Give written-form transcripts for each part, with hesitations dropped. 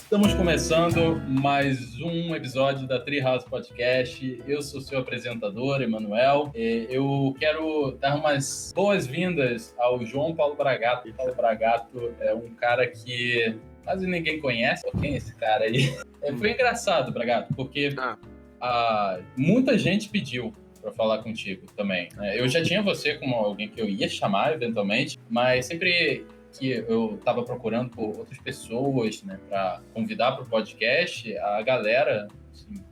Estamos começando mais um episódio da Treehouse Podcast. Eu sou seu apresentador, Emanuel. Eu quero dar umas boas-vindas ao João Paulo Bragato. Paulo Bragato é um cara que quase ninguém conhece. Quem é esse cara aí? Foi engraçado, Bragato, porque muita gente pediu para falar contigo também. Eu já tinha você como alguém que eu ia chamar eventualmente, mas sempre que eu estava procurando por outras pessoas, né, para convidar para o podcast, a galera, assim,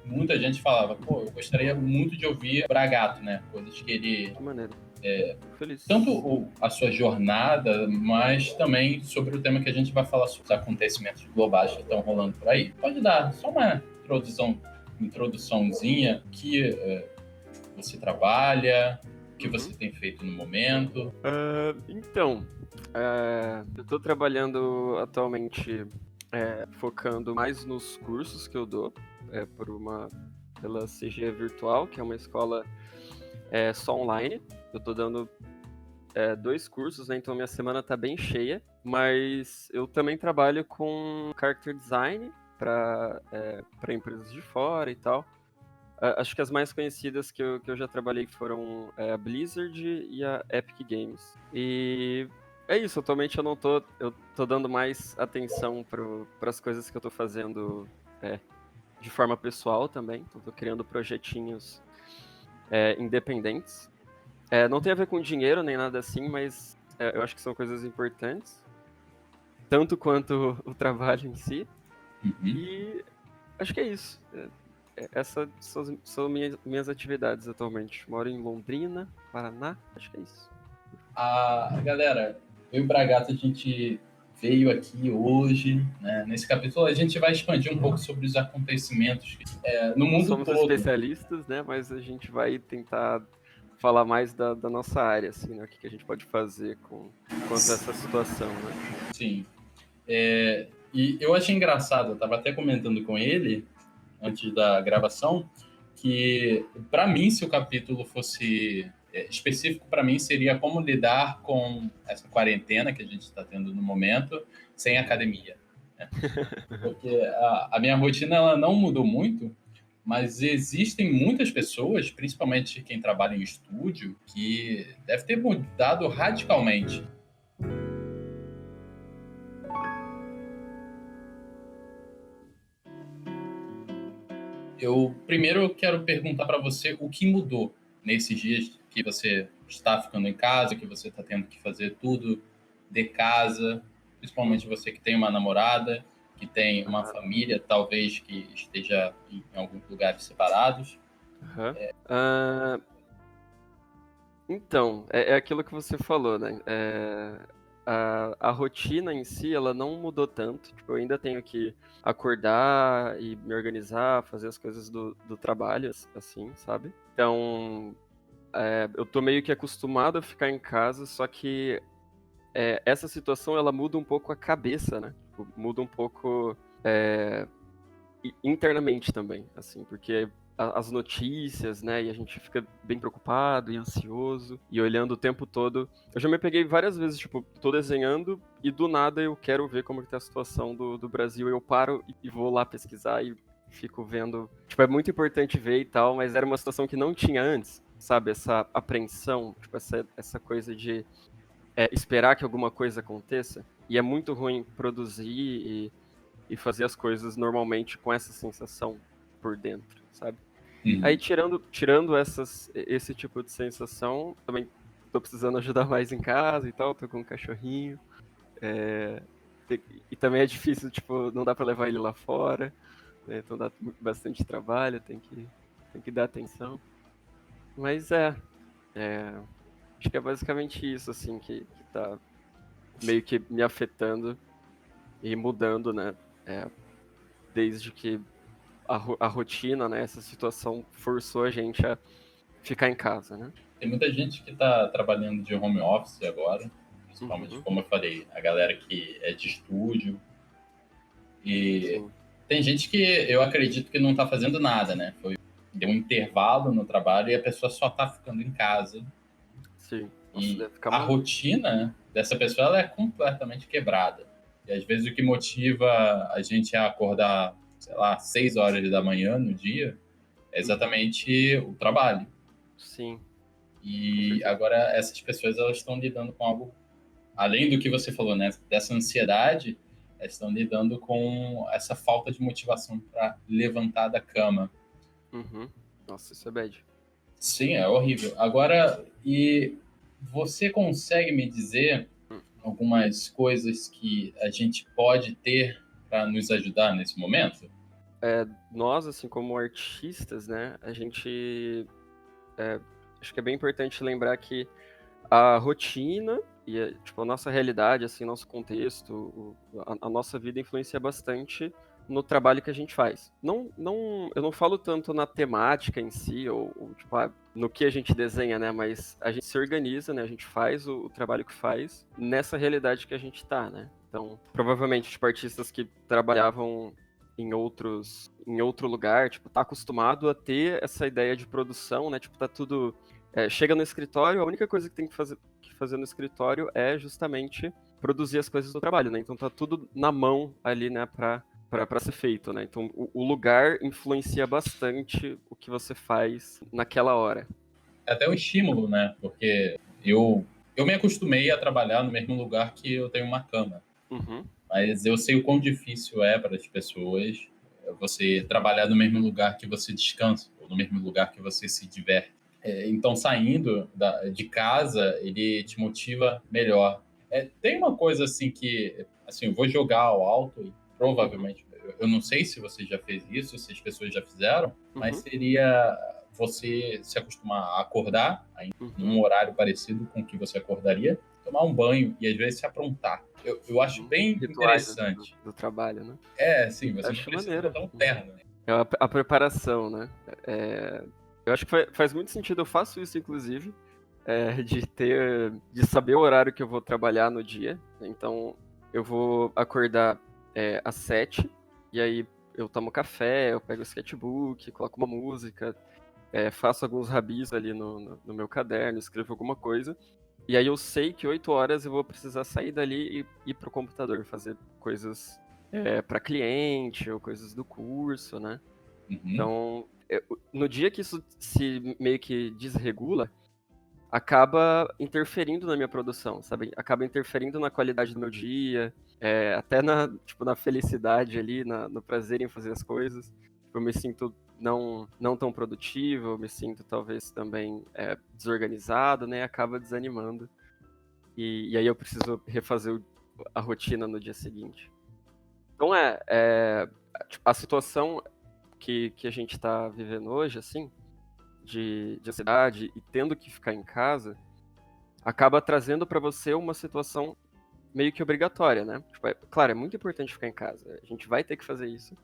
muita gente falava, pô, eu gostaria muito de ouvir Bragato, né, coisas que ele... Que maneiro. Feliz. Tanto a sua jornada, mas também sobre o tema que a gente vai falar sobre os acontecimentos globais que estão rolando por aí. Pode dar só uma introduçãozinha que você trabalha, o que você tem feito no momento. Eu estou trabalhando atualmente focando mais nos cursos que eu dou pela CG Virtual, que é uma escola só online. Eu estou dando 2 cursos, né? Então minha semana está bem cheia, mas eu também trabalho com character design para empresas de fora e tal. Acho que as mais conhecidas que eu já trabalhei foram a Blizzard e a Epic Games. E é isso, atualmente eu tô dando mais atenção para as coisas que eu tô fazendo de forma pessoal também. Então tô criando projetinhos independentes. Não tem a ver com dinheiro nem nada assim, mas eu acho que são coisas importantes. Tanto quanto o trabalho em si. Uhum. E acho que é isso. Essas são minhas atividades atualmente. Moro em Londrina, Paraná, acho que é isso. Galera, eu e o Bragato, a gente veio aqui hoje, né? Nesse capítulo a gente vai expandir um pouco sobre os acontecimentos no mundo Somos todo. especialistas, né? Mas a gente vai tentar falar mais da nossa área, assim, né? O que a gente pode fazer quanto a essa situação, né? Sim. E eu achei engraçado, eu estava até comentando com ele antes da gravação, que para mim, se o capítulo fosse específico para mim, seria como lidar com essa quarentena que a gente está tendo no momento sem academia, né? Porque a minha rotina ela não mudou muito, mas existem muitas pessoas, principalmente quem trabalha em estúdio, que deve ter mudado radicalmente. Primeiro eu quero perguntar para você o que mudou nesses dias que você está ficando em casa, que você está tendo que fazer tudo de casa, principalmente você que tem uma namorada, que tem uma família, talvez que esteja em alguns lugares separados. Então, é aquilo que você falou, né? A rotina em si, ela não mudou tanto. Tipo, eu ainda tenho que acordar e me organizar, fazer as coisas do trabalho, assim, sabe? Então, eu tô meio que acostumado a ficar em casa, só que essa situação, ela muda um pouco a cabeça, né? Tipo, muda um pouco internamente também, assim, porque as notícias, né, e a gente fica bem preocupado e ansioso, e olhando o tempo todo. Eu já me peguei várias vezes, tipo, tô desenhando e do nada eu quero ver como que tá a situação do Brasil, eu paro e vou lá pesquisar e fico vendo. Tipo, é muito importante ver e tal, mas era uma situação que não tinha antes, sabe? Essa apreensão, tipo, essa coisa de esperar que alguma coisa aconteça, e é muito ruim produzir e fazer as coisas normalmente com essa sensação por dentro, sabe? Aí tirando esse tipo de sensação, também tô precisando ajudar mais em casa e tal, tô com um cachorrinho. E também é difícil, tipo, não dá pra levar ele lá fora, né? Então dá bastante trabalho, tem que dar atenção. Mas acho que é basicamente isso, assim, que tá meio que me afetando e mudando, né? Desde que a rotina, né, essa situação forçou a gente a ficar em casa, né? Tem muita gente que está trabalhando de home office agora, principalmente, como eu falei, a galera que é de estúdio. E sim, tem gente que eu acredito que não está fazendo nada, né? Deu um intervalo no trabalho e a pessoa só está ficando em casa. Sim. E a rotina dessa pessoa ela é completamente quebrada. E às vezes o que motiva a gente a acordar, sei lá, 6 horas da manhã no dia é exatamente o trabalho. Sim, com E certeza. agora essas pessoas elas estão lidando com algo além do que você falou, né? Dessa ansiedade, elas estão lidando com essa falta de motivação para levantar da cama. Uhum. Nossa, isso é bad. Sim, é horrível. Agora, e você consegue me dizer Hum. algumas coisas que a gente pode ter para nos ajudar nesse momento? Nós, assim, como artistas, né, a gente... acho que é bem importante lembrar que a rotina e tipo, a nossa realidade, assim, nosso contexto, a nossa vida influencia bastante no trabalho que a gente faz. Eu não falo tanto na temática em si, ou, tipo, no que a gente desenha, né? Mas a gente se organiza, né? A gente faz o trabalho que faz nessa realidade que a gente tá, né? Então, provavelmente, tipo, artistas que trabalhavam em outro lugar, tipo, tá acostumado a ter essa ideia de produção, né? Tipo, tá tudo chega no escritório, a única coisa que tem que fazer no escritório é justamente produzir as coisas do trabalho, né? Então tá tudo na mão ali, né, pra ser feito, né? Então o lugar influencia bastante o que você faz naquela hora. É até um estímulo, né? Porque eu me acostumei a trabalhar no mesmo lugar que eu tenho uma cama. Uhum, Mas eu sei o quão difícil é para as pessoas você trabalhar no mesmo lugar que você descansa, ou no mesmo lugar que você se diverte. Então, saindo de casa, ele te motiva melhor. Tem uma coisa assim que, assim, eu vou jogar ao alto e uhum, provavelmente, eu não sei se você já fez isso, se as pessoas já fizeram, mas uhum, seria você se acostumar a acordar num uhum, horário parecido com o que você acordaria, tomar um banho e às vezes se aprontar. Eu acho uhum. bem Rituais, né, interessante. do trabalho, né? Sim, você não Acho precisa maneiro. botar um Uhum. terno, né? É a preparação, né? É, eu acho que faz muito sentido, eu faço isso, inclusive, de saber o horário que eu vou trabalhar no dia. Então, eu vou acordar às 7, e aí eu tomo café, eu pego o sketchbook, coloco uma música, faço alguns rabis ali no meu caderno, escrevo alguma coisa. E aí eu sei que 8 horas eu vou precisar sair dali e ir pro computador, fazer coisas para cliente ou coisas do curso, né? Uhum. Então, no dia que isso se meio que desregula, acaba interferindo na minha produção, sabe? Acaba interferindo na qualidade do meu dia, até tipo, na felicidade ali, no prazer em fazer as coisas. Tipo, eu me sinto não tão produtivo, eu me sinto talvez também desorganizado, né? Acaba desanimando. E aí eu preciso refazer a rotina no dia seguinte. Então tipo, a situação que a gente está vivendo hoje, assim, de ansiedade e tendo que ficar em casa, acaba trazendo para você uma situação meio que obrigatória, né? Tipo, claro, é muito importante ficar em casa. A gente vai ter que fazer isso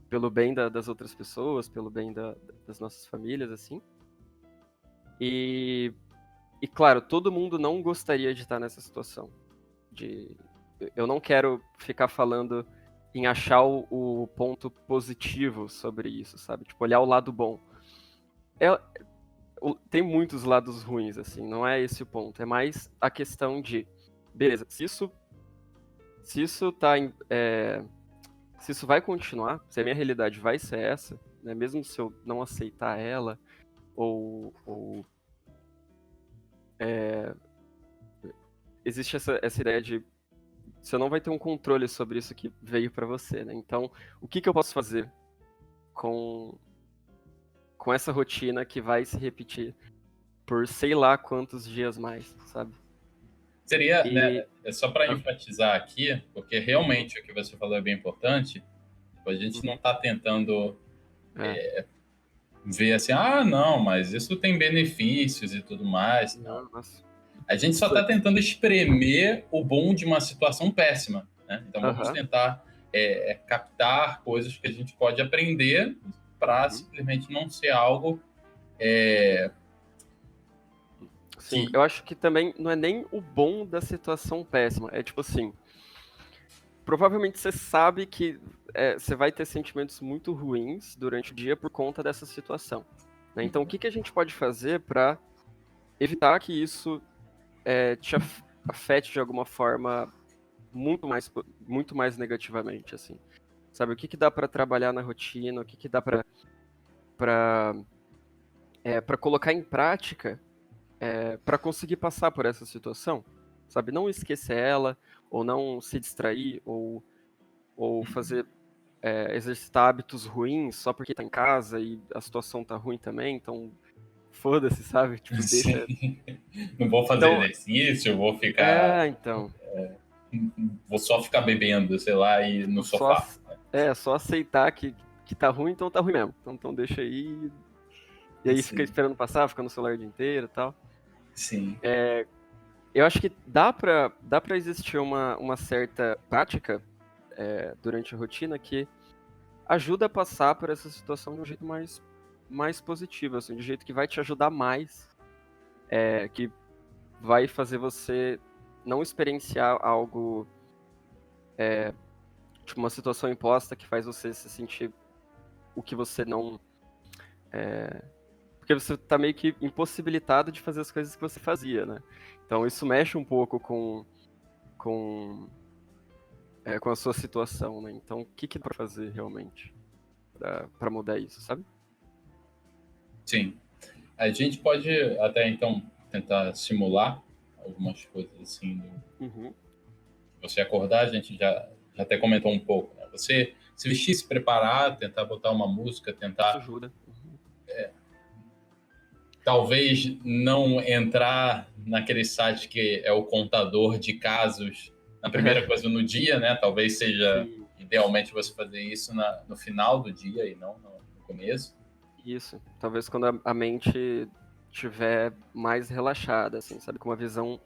pelo bem das outras pessoas, pelo bem das nossas famílias, assim. E, claro, todo mundo não gostaria de estar nessa situação. De, eu não quero ficar falando em achar o ponto positivo sobre isso, sabe? Tipo, olhar o lado bom. É, tem muitos lados ruins, assim, não é esse o ponto. É mais a questão de, beleza, se isso tá se isso vai continuar, se a minha realidade vai ser essa, né, mesmo se eu não aceitar ela, ou existe essa ideia de você não vai ter um controle sobre isso que veio pra você, né? Então, o que eu posso fazer com, com essa rotina que vai se repetir por sei lá quantos dias mais, sabe? Seria, E. né, só para Ah, enfatizar aqui, porque uhum, realmente o que você falou é bem importante, a gente não uhum, está tentando é, ver assim, ah, não, mas isso tem benefícios e tudo mais. Não. não, nossa. A gente só está tentando espremer o bom de uma situação péssima. Né? Então vamos Aham, tentar captar coisas que a gente pode aprender para uhum. simplesmente não ser algo é, Sim, que. eu acho que também não é nem o bom da situação péssima. É tipo assim, provavelmente você sabe que você vai ter sentimentos muito ruins durante o dia por conta dessa situação. Né? Então, o que a gente pode fazer para evitar que isso te afete de alguma forma muito mais muito mais negativamente, assim. Sabe, o que que dá pra trabalhar na rotina, o que que dá pra para colocar em prática para conseguir passar por essa situação, sabe? Não esquecer ela, ou não se distrair, ou fazer exercitar hábitos ruins só porque tá em casa e a situação tá ruim também, então foda-se, sabe? Tipo, deixa. Sim. Não vou fazer Então, exercício, vou ficar. então, Vou só ficar bebendo, sei lá, e no só, sofá. só aceitar que tá ruim, então tá ruim mesmo. Então deixa aí, e aí fica Sim, esperando passar, fica no celular o dia inteiro e tal. sim, Eu acho que dá pra existir uma certa prática durante a rotina que ajuda a passar por essa situação de um jeito mais positivo, assim, de um jeito que vai te ajudar mais, que vai fazer você não experienciar algo, tipo uma situação imposta que faz você se sentir o que você não. Porque você tá meio que impossibilitado de fazer as coisas que você fazia, né? Então isso mexe um pouco com, com a sua situação, né? Então o que dá pra fazer realmente pra mudar isso, sabe? sim. A gente pode até então tentar simular algumas coisas assim. Uhum. Você acordar, a gente já até comentou um pouco, né? Você se vestir, se preparar, tentar botar uma música, Isso tentar ajuda. Uhum. talvez não entrar naquele site que é o contador de casos na primeira coisa no dia, né? Talvez seja Sim. idealmente você fazer isso no final do dia e não no começo. Isso. Talvez quando a mente estiver mais relaxada, assim, sabe? Com uma visão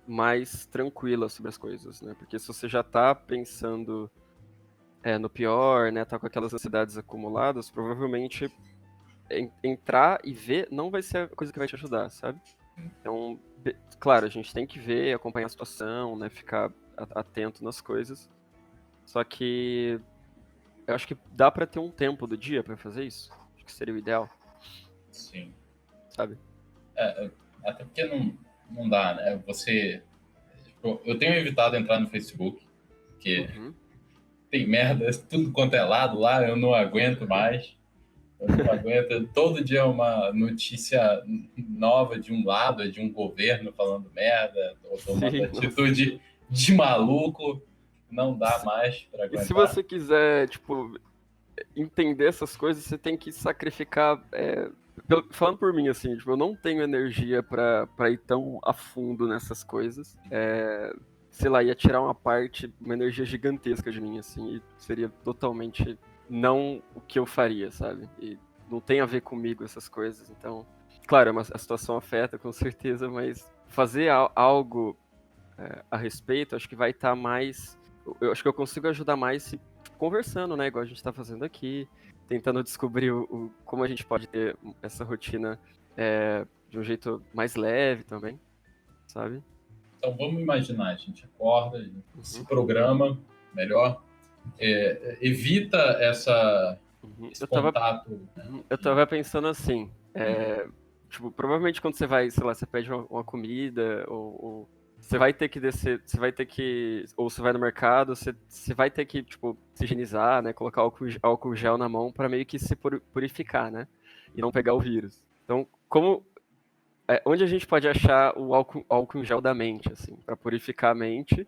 mais tranquila sobre as coisas, né? Porque se você já tá pensando no pior, né? Tá com aquelas ansiedades acumuladas, provavelmente entrar e ver não vai ser a coisa que vai te ajudar, sabe? Então, claro, a gente tem que ver, acompanhar a situação, né? Ficar atento nas coisas. Só que eu acho que dá pra ter um tempo do dia pra fazer isso. Acho que seria o ideal, Sim. sabe? Até porque não dá, né? Tipo, eu tenho evitado entrar no Facebook, porque Uhum. tem merda tudo quanto é lado lá, eu não aguento mais. Eu não aguento. Todo dia é uma notícia nova de um lado, de um governo falando merda, ou tomando Sim, nossa. atitude de maluco. Não dá mais para E se aguentar. você quiser, tipo, entender essas coisas, você tem que sacrificar. Falando por mim, assim, tipo, eu não tenho energia pra ir tão a fundo nessas coisas. Sei lá, ia tirar uma parte, uma energia gigantesca de mim, assim, e seria totalmente não o que eu faria, sabe? E não tem a ver comigo essas coisas, então. Claro, a situação afeta, com certeza, mas fazer algo a respeito, acho que vai estar mais. Eu acho que eu consigo ajudar mais se conversando, né? Igual a gente está fazendo aqui, tentando descobrir como a gente pode ter essa rotina de um jeito mais leve também, sabe? Então vamos imaginar, a gente acorda, a gente se Uhum, programa melhor, evita uhum. esse contato. Eu tava pensando assim, tipo, provavelmente quando você vai, sei lá, você pede uma comida, ou você vai ter que descer, você vai ter que, ou você vai no mercado, você vai ter que, tipo, se higienizar, né, colocar álcool gel na mão pra meio que se purificar, né, e não pegar o vírus. Então, onde a gente pode achar o álcool gel da mente, assim, pra purificar a mente,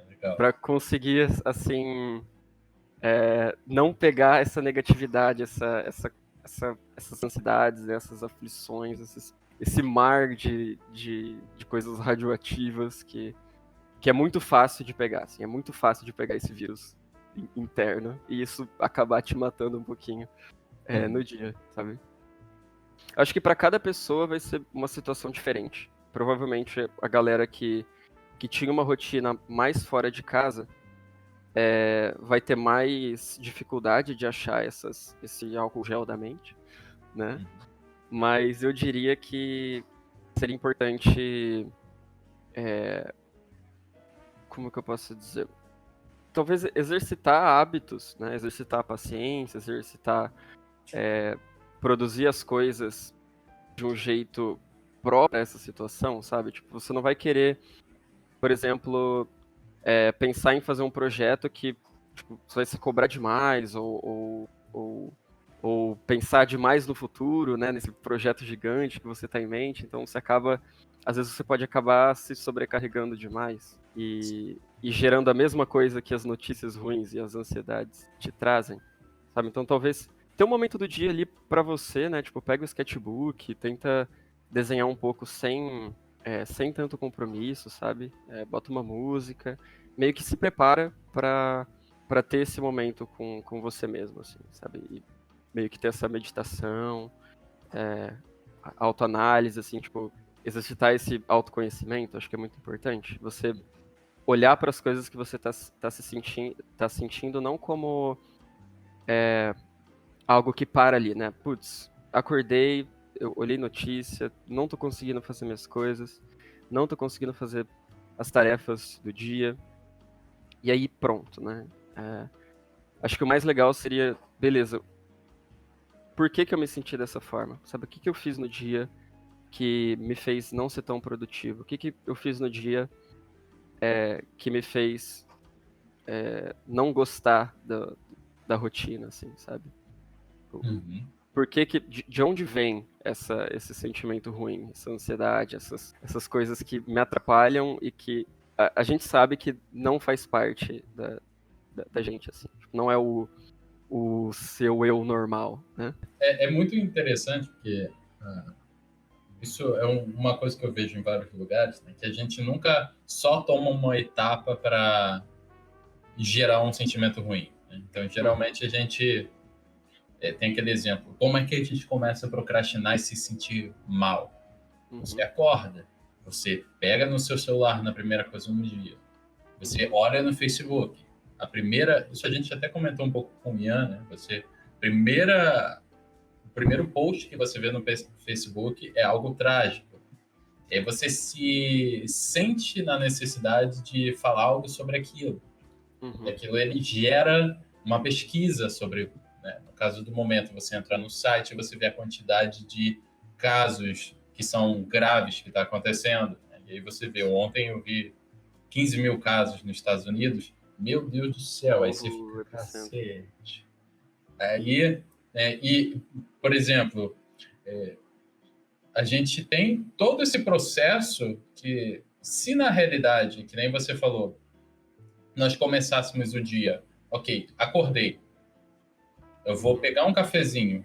Legal. pra conseguir, assim, não pegar essa negatividade, essas ansiedades, né, essas aflições, esse mar de coisas radioativas que é muito fácil de pegar, assim, é muito fácil de pegar esse vírus interno e isso acabar te matando um pouquinho no dia, sabe? Acho que para cada pessoa vai ser uma situação diferente. Provavelmente a galera que tinha uma rotina mais fora de casa vai ter mais dificuldade de achar esse álcool gel da mente, né? Mas eu diria que seria importante, como que eu posso dizer? Talvez exercitar hábitos, né? Exercitar a paciência, exercitar, produzir as coisas de um jeito próprio a essa situação, sabe? Tipo, você não vai querer por exemplo, pensar em fazer um projeto que tipo, você vai se cobrar demais, ou pensar demais no futuro, né, nesse projeto gigante que você está em mente, então você acaba, às vezes você pode acabar se sobrecarregando demais e gerando a mesma coisa que as notícias ruins e as ansiedades te trazem, sabe? Então talvez ter um momento do dia ali para você, né, tipo, pega o sketchbook, tenta desenhar um pouco sem tanto compromisso, sabe? Bota uma música, meio que se prepara para ter esse momento com você mesmo, assim, sabe? E meio que ter essa meditação, autoanálise, assim, tipo, exercitar esse autoconhecimento, acho que é muito importante. Você olhar para as coisas que você tá sentindo não como algo que para ali, né? Putz, acordei, eu olhei notícia, não tô conseguindo fazer minhas coisas, não tô conseguindo fazer as tarefas do dia, e aí pronto, né? Acho que o mais legal seria, beleza, por que que eu me senti dessa forma? Sabe, o que que eu fiz no dia que me fez não ser tão produtivo? O que que eu fiz no dia que me fez não gostar da rotina, assim, sabe? Uhum. Por que que, de onde vem esse sentimento ruim, essa ansiedade, essas coisas que me atrapalham e que a gente sabe que não faz parte da gente, assim. Tipo, não é o seu eu normal, né? É muito interessante porque isso é uma coisa que eu vejo em vários lugares, né, que a gente nunca só toma uma etapa para gerar um sentimento ruim, né? Então, Uhum, geralmente a gente tem aquele exemplo. Como é que a gente começa a procrastinar e se sentir mal? Você uhum, acorda, você pega no seu celular na primeira coisa do dia, você uhum, olha no Facebook. Isso a gente até comentou um pouco com o Ian, né? O primeiro post que você vê no Facebook é algo trágico. E aí você se sente na necessidade de falar algo sobre aquilo. E uhum, aquilo ele gera uma pesquisa sobre, né, no caso do momento, você entra no site e você vê a quantidade de casos que são graves que está acontecendo. Né? E aí você vê, ontem eu vi 15 mil casos nos Estados Unidos. Meu Deus do céu, aí você fica, novo epicentro. cacete. Aí, e, por exemplo, a gente tem todo esse processo que, se na realidade, que nem você falou, nós começássemos o dia, ok, acordei, eu vou Uhum. pegar um cafezinho,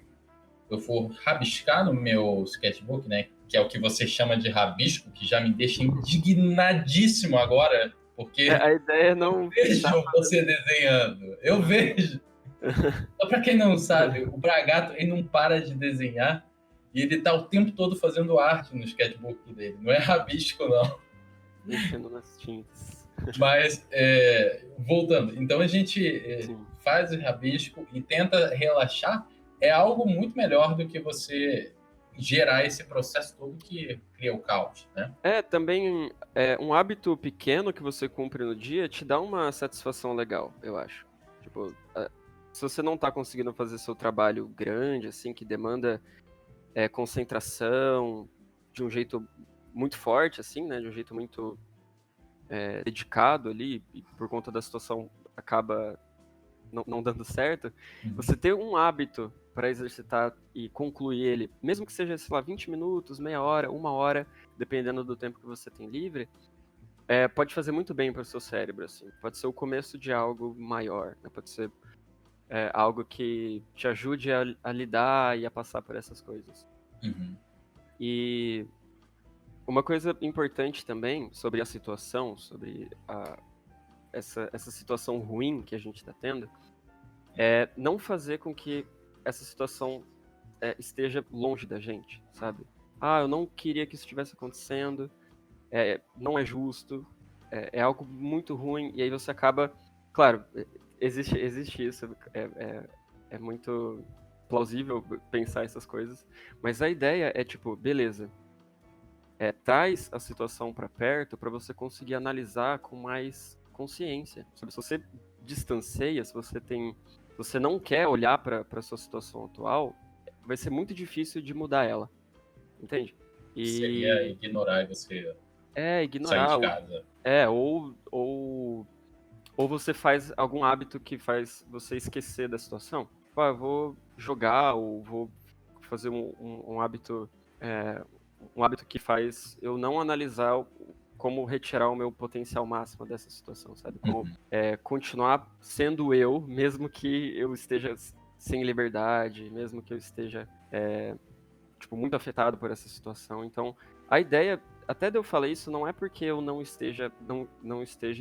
eu vou rabiscar no meu sketchbook, né, que é o que você chama de rabisco, que já me deixa indignadíssimo agora, porque A ideia é eu não ficar vejo você fazendo. desenhando, eu Aham. vejo. Só para quem não sabe, o Bragato ele não para de desenhar e ele tá o tempo todo fazendo arte no sketchbook dele. Não é rabisco, não. Mexendo nas tintas. Mas, voltando, então a gente Sim. faz o rabisco e tenta relaxar. É algo muito melhor do que você gerar esse processo todo que cria o caos, né? Também um hábito pequeno que você cumpre no dia te dá uma satisfação legal, eu acho. Tipo, se você não tá conseguindo fazer seu trabalho grande, assim, que demanda concentração de um jeito muito forte, assim, né? De um jeito muito dedicado ali, e por conta da situação acaba não dando certo, Uhum. você ter um hábito para exercitar e concluir ele, mesmo que seja, sei lá, 20 minutos, meia hora, uma hora, dependendo do tempo que você tem livre, pode fazer muito bem para o seu cérebro, assim. Pode ser o começo de algo maior, né? Pode ser algo que te ajude a lidar e a passar por essas coisas. Uhum. E uma coisa importante também sobre a situação, sobre essa situação ruim que a gente está tendo, é não fazer com que essa situação esteja longe da gente, sabe? Ah, eu não queria que isso estivesse acontecendo, não é justo, é algo muito ruim, e aí você acaba. Claro, existe isso, é muito plausível pensar essas coisas, mas a ideia é tipo, beleza, traz a situação para perto para você conseguir analisar com mais consciência. Sabe? Se você distancia, se você não quer olhar para a sua situação atual, vai ser muito difícil de mudar ela, entende? Seria E ignorar e você. sair de ignorar. casa. Ou você faz algum hábito que faz você esquecer da situação. Tipo, eu vou jogar, ou vou fazer um hábito, é, um hábito que faz eu não analisar como retirar o meu potencial máximo dessa situação, sabe? Como Uhum. continuar sendo eu, mesmo que eu esteja sem liberdade, mesmo que eu esteja tipo, muito afetado por essa situação. Então, a ideia, até de eu falar isso, não é porque eu não esteja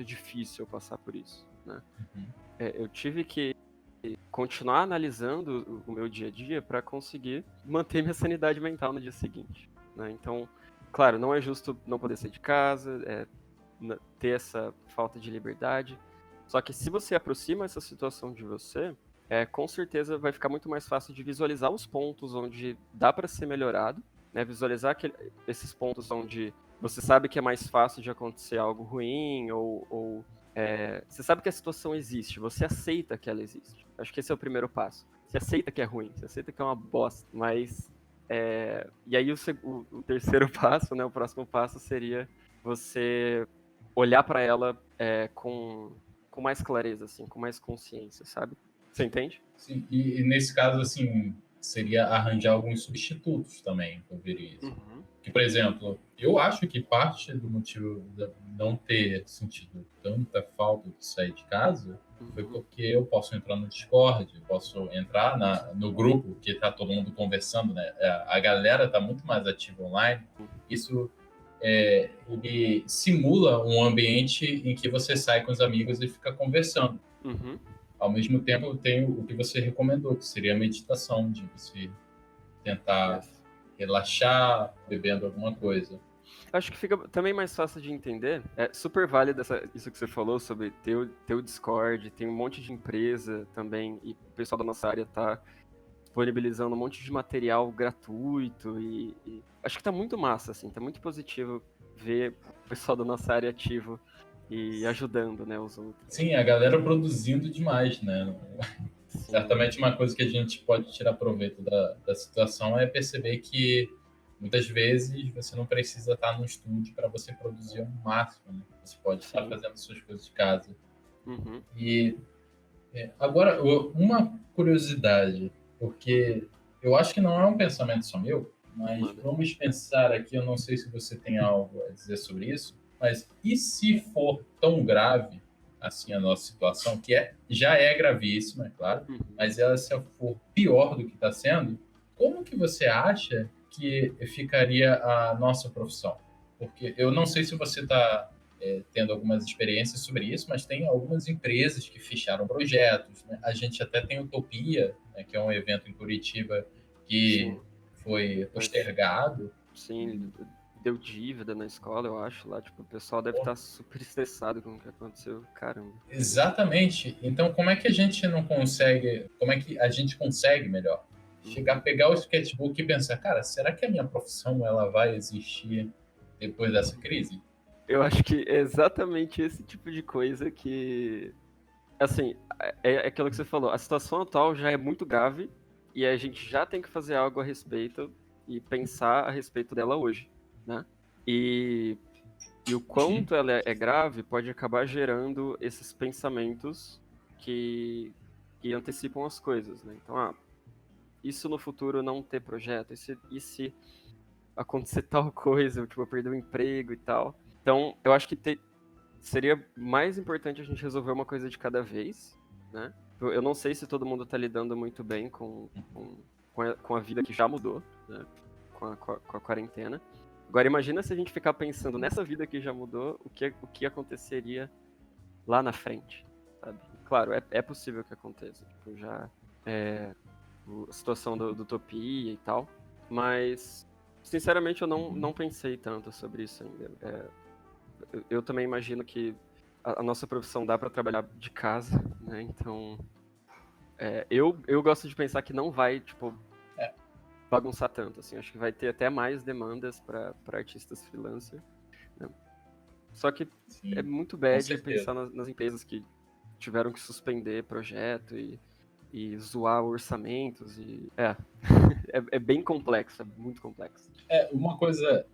difícil eu passar por isso, né? Uhum. Eu tive que continuar analisando o meu dia a dia para conseguir manter minha sanidade mental no dia seguinte, né? Então, claro, não é justo não poder sair de casa, ter essa falta de liberdade. Só que se você aproxima essa situação de você, com certeza vai ficar muito mais fácil de visualizar os pontos onde dá para ser melhorado, né? Visualizar esses pontos onde você sabe que é mais fácil de acontecer algo ruim, ou você sabe que a situação existe, você aceita que ela existe. Acho que esse é o primeiro passo. Você aceita que é ruim, você aceita que é uma bosta, mas... e aí o terceiro passo, né, o próximo passo seria você olhar para ela com mais clareza, assim, com mais consciência, sabe? Você entende? Sim, e nesse caso, assim, seria arranjar alguns substitutos também, eu veria isso. Uhum. Que, por exemplo, eu acho que parte do motivo de não ter sentido tanta falta de sair de casa foi Uhum. porque eu posso entrar no Discord, eu posso entrar no grupo que está todo mundo conversando, né? A galera está muito mais ativa online. Isso ele simula um ambiente em que você sai com os amigos e fica conversando. Uhum. Ao mesmo tempo, tem o que você recomendou, que seria a meditação, de você tentar Yes. relaxar bebendo alguma coisa. Acho que fica também mais fácil de entender. É super válido isso que você falou sobre ter o Discord, tem um monte de empresa também, e o pessoal da nossa área tá disponibilizando um monte de material gratuito e acho que tá muito massa, assim, tá muito positivo ver o pessoal da nossa área ativo e ajudando, né, os outros. Sim, a galera produzindo demais, né? Sim, Certamente uma coisa que a gente pode tirar proveito da situação é perceber que muitas vezes você não precisa estar no estúdio para você produzir o máximo, né? Você pode estar sim. fazendo suas coisas de casa. Uhum, E agora, uma curiosidade, uhum. porque eu acho que não é um pensamento só meu, mas Manda. vamos pensar aqui, eu não sei se você tem algo a dizer sobre isso, mas e se for tão grave assim a nossa situação, que já é gravíssima, é claro, Uhum. mas ela se for pior do que está sendo, como que você acha que ficaria a nossa profissão? Porque eu não sei se você está tendo algumas experiências sobre isso, mas tem algumas empresas que fecharam projetos, né? A gente até tem Utopia, né, que é um evento em Curitiba que Sim, foi mas postergado. sim, deu dívida na escola, eu acho, lá, tipo, o pessoal deve estar super estressado com o que aconteceu, caramba. Exatamente. Então, como é que a gente não consegue, como é que a gente consegue melhor? Chegar, Uhum. pegar o sketchbook e pensar, cara, será que a minha profissão ela vai existir depois dessa crise? Eu acho que é exatamente esse tipo de coisa que, assim, é aquilo que você falou, a situação atual já é muito grave e a gente já tem que fazer algo a respeito e pensar a respeito dela hoje, né? E, e o quanto ela é grave pode acabar gerando esses pensamentos que antecipam as coisas, né? Então, e se no futuro não ter projeto? E se acontecer tal coisa, tipo, eu perder o emprego e tal? Então, eu acho que seria mais importante a gente resolver uma coisa de cada vez, né? Eu não sei se todo mundo tá lidando muito bem com a vida que já mudou, né? Com a quarentena. Agora, imagina se a gente ficar pensando nessa vida que já mudou, o que aconteceria lá na frente, sabe? Claro, é possível que aconteça. Tipo, já a situação do Utopia e tal, mas, sinceramente, eu não pensei tanto sobre isso ainda. Eu também imagino que a nossa profissão dá para trabalhar de casa, né? Então, eu gosto de pensar que não vai, tipo, bagunçar tanto, assim. Acho que vai ter até mais demandas para artistas freelancer, né? Só que é Sim, muito com bad certeza. pensar nas empresas que tiveram que suspender projeto e zoar orçamentos é bem complexo, é muito complexo. Uma coisa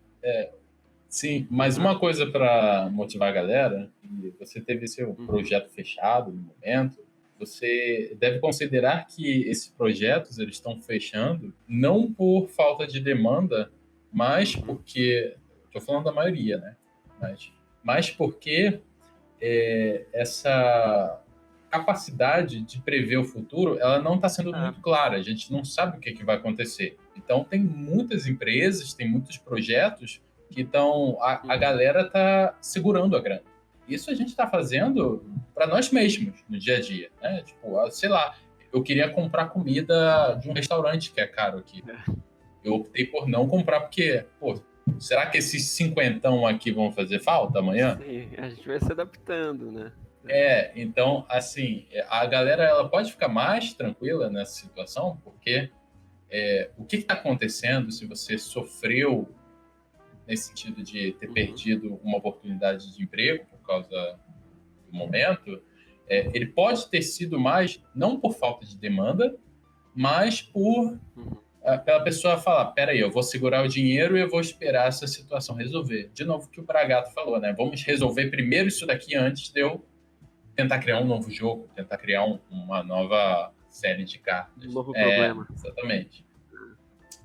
Sim, mas Aham. uma coisa para motivar a galera, e você teve seu Uhum. projeto fechado no momento, você deve considerar que esses projetos eles estão fechando não por falta de demanda, mas Uhum. porque, estou falando da maioria, né? Mas porque essa capacidade de prever o futuro, ela não está sendo É. muito clara. A gente não sabe o que vai acontecer. Então, tem muitas empresas, tem muitos projetos que estão. A Uhum. galera está segurando a grana. Isso a gente está fazendo para nós mesmos no dia a dia. Né? Tipo, sei lá, eu queria comprar comida de um restaurante que é caro aqui. É. Eu optei por não comprar porque, pô, será que esses cinquentão aqui vão fazer falta amanhã? Sim, a gente vai se adaptando, né? Então, assim, a galera ela pode ficar mais tranquila nessa situação, porque o que está acontecendo se você sofreu nesse sentido de ter Uhum. perdido uma oportunidade de emprego por causa do momento, ele pode ter sido mais, não por falta de demanda, mas por Uhum. pela pessoa falar, peraí, eu vou segurar o dinheiro e eu vou esperar essa situação resolver. De novo, o que o Bragato falou, né? Vamos resolver primeiro isso daqui antes de eu tentar criar um novo jogo, tentar criar uma nova série de Um cartas. novo problema. Exatamente.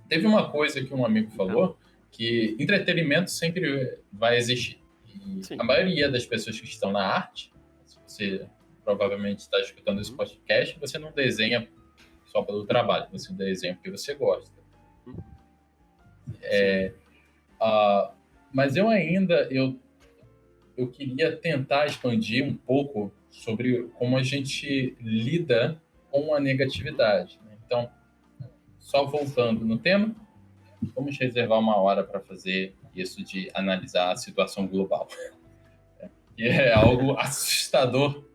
Teve uma coisa que um amigo Entendo. falou, que entretenimento sempre vai existir. E a Sim. maioria das pessoas que estão na arte, se você provavelmente está escutando esse Uhum. podcast, você não desenha só pelo trabalho, você desenha porque você gosta. Uhum. Sim. Ah, mas eu queria tentar expandir um pouco sobre como a gente lida com a Uhum. negatividade. Né? Então, só Sim. voltando no tema, vamos reservar uma hora para fazer isso de analisar a situação global, que é algo assustador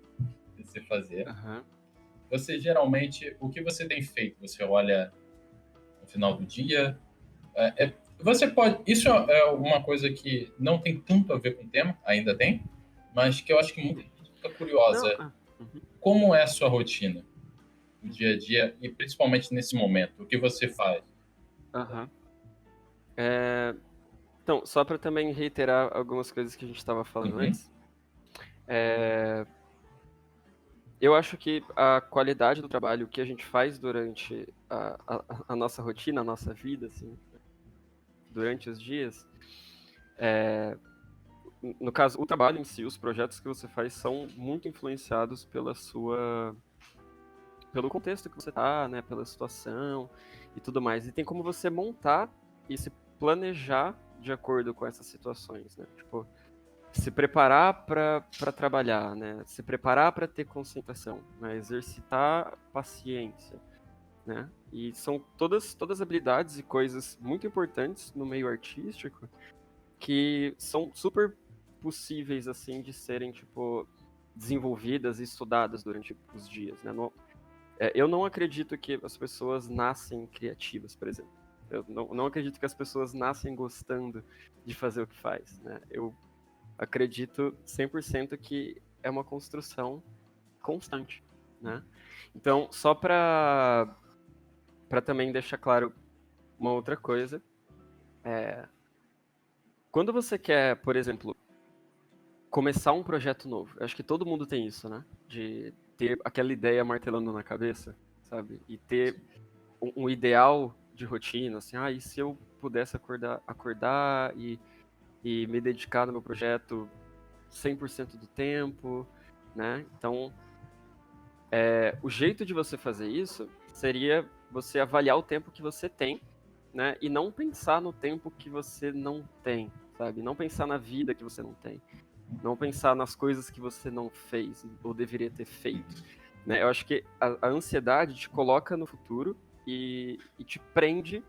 de se fazer. Aham. Você geralmente, o que você tem feito? Você olha no final do dia? Você pode. Isso é uma coisa que não tem tanto a ver com o tema, ainda tem, mas que eu acho que muita gente fica Não. curiosa. Uhum. Como é a sua rotina no dia a dia e principalmente nesse momento? O que você faz? Aham. É, Então, só para também reiterar algumas coisas que a gente estava falando Uhum, antes, é, eu acho que a qualidade do trabalho, o que a gente faz durante a nossa rotina, a nossa vida, assim, durante os dias, é, no caso, o trabalho em si, os projetos que você faz são muito influenciados pelo contexto que você tá, né, pela situação e tudo mais. E tem como você montar e se planejar de acordo com essas situações, né? Tipo, se preparar para trabalhar, né? Se preparar para ter concentração, né? Exercitar paciência, né? E são todas habilidades e coisas muito importantes no meio artístico que são super possíveis assim de serem tipo desenvolvidas e estudadas durante os dias, né? Eu não acredito que as pessoas nascem criativas, por exemplo. Eu não acredito que as pessoas nascem gostando de fazer o que faz, né? Eu acredito 100% que é uma construção constante, né? Então, só para também deixar claro uma outra coisa, quando você quer, por exemplo, começar um projeto novo, eu acho que todo mundo tem isso, né? De ter aquela ideia martelando na cabeça, sabe? E ter um ideal de rotina, assim, e se eu pudesse acordar e me dedicar no meu projeto 100% do tempo, né? Então, o jeito de você fazer isso seria você avaliar o tempo que você tem, né? E não pensar no tempo que você não tem, sabe? Não pensar na vida que você não tem. Não pensar nas coisas que você não fez ou deveria ter feito, né? Eu acho que a ansiedade te coloca no futuro e te prende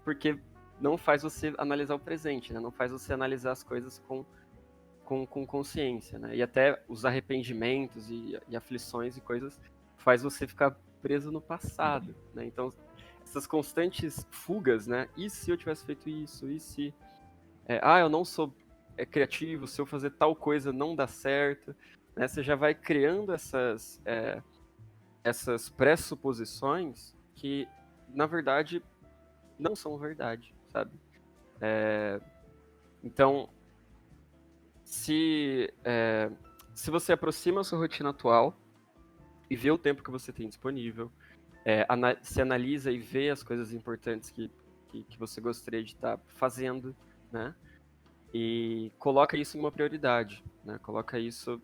porque não faz você analisar o presente, né? Não faz você analisar as coisas com consciência, né? E até os arrependimentos e aflições e coisas faz você ficar preso no passado, né? Então, essas constantes fugas, né? E se eu tivesse feito isso? E se... eu não sou criativo, se eu fazer tal coisa não dá certo, né? Você já vai criando essas pressuposições que, na verdade, não são verdade, sabe? Então, se você aproxima a sua rotina atual e vê o tempo que você tem disponível, se analisa e vê as coisas importantes que você gostaria de estar fazendo, né? E coloca isso em uma prioridade, né? Coloca isso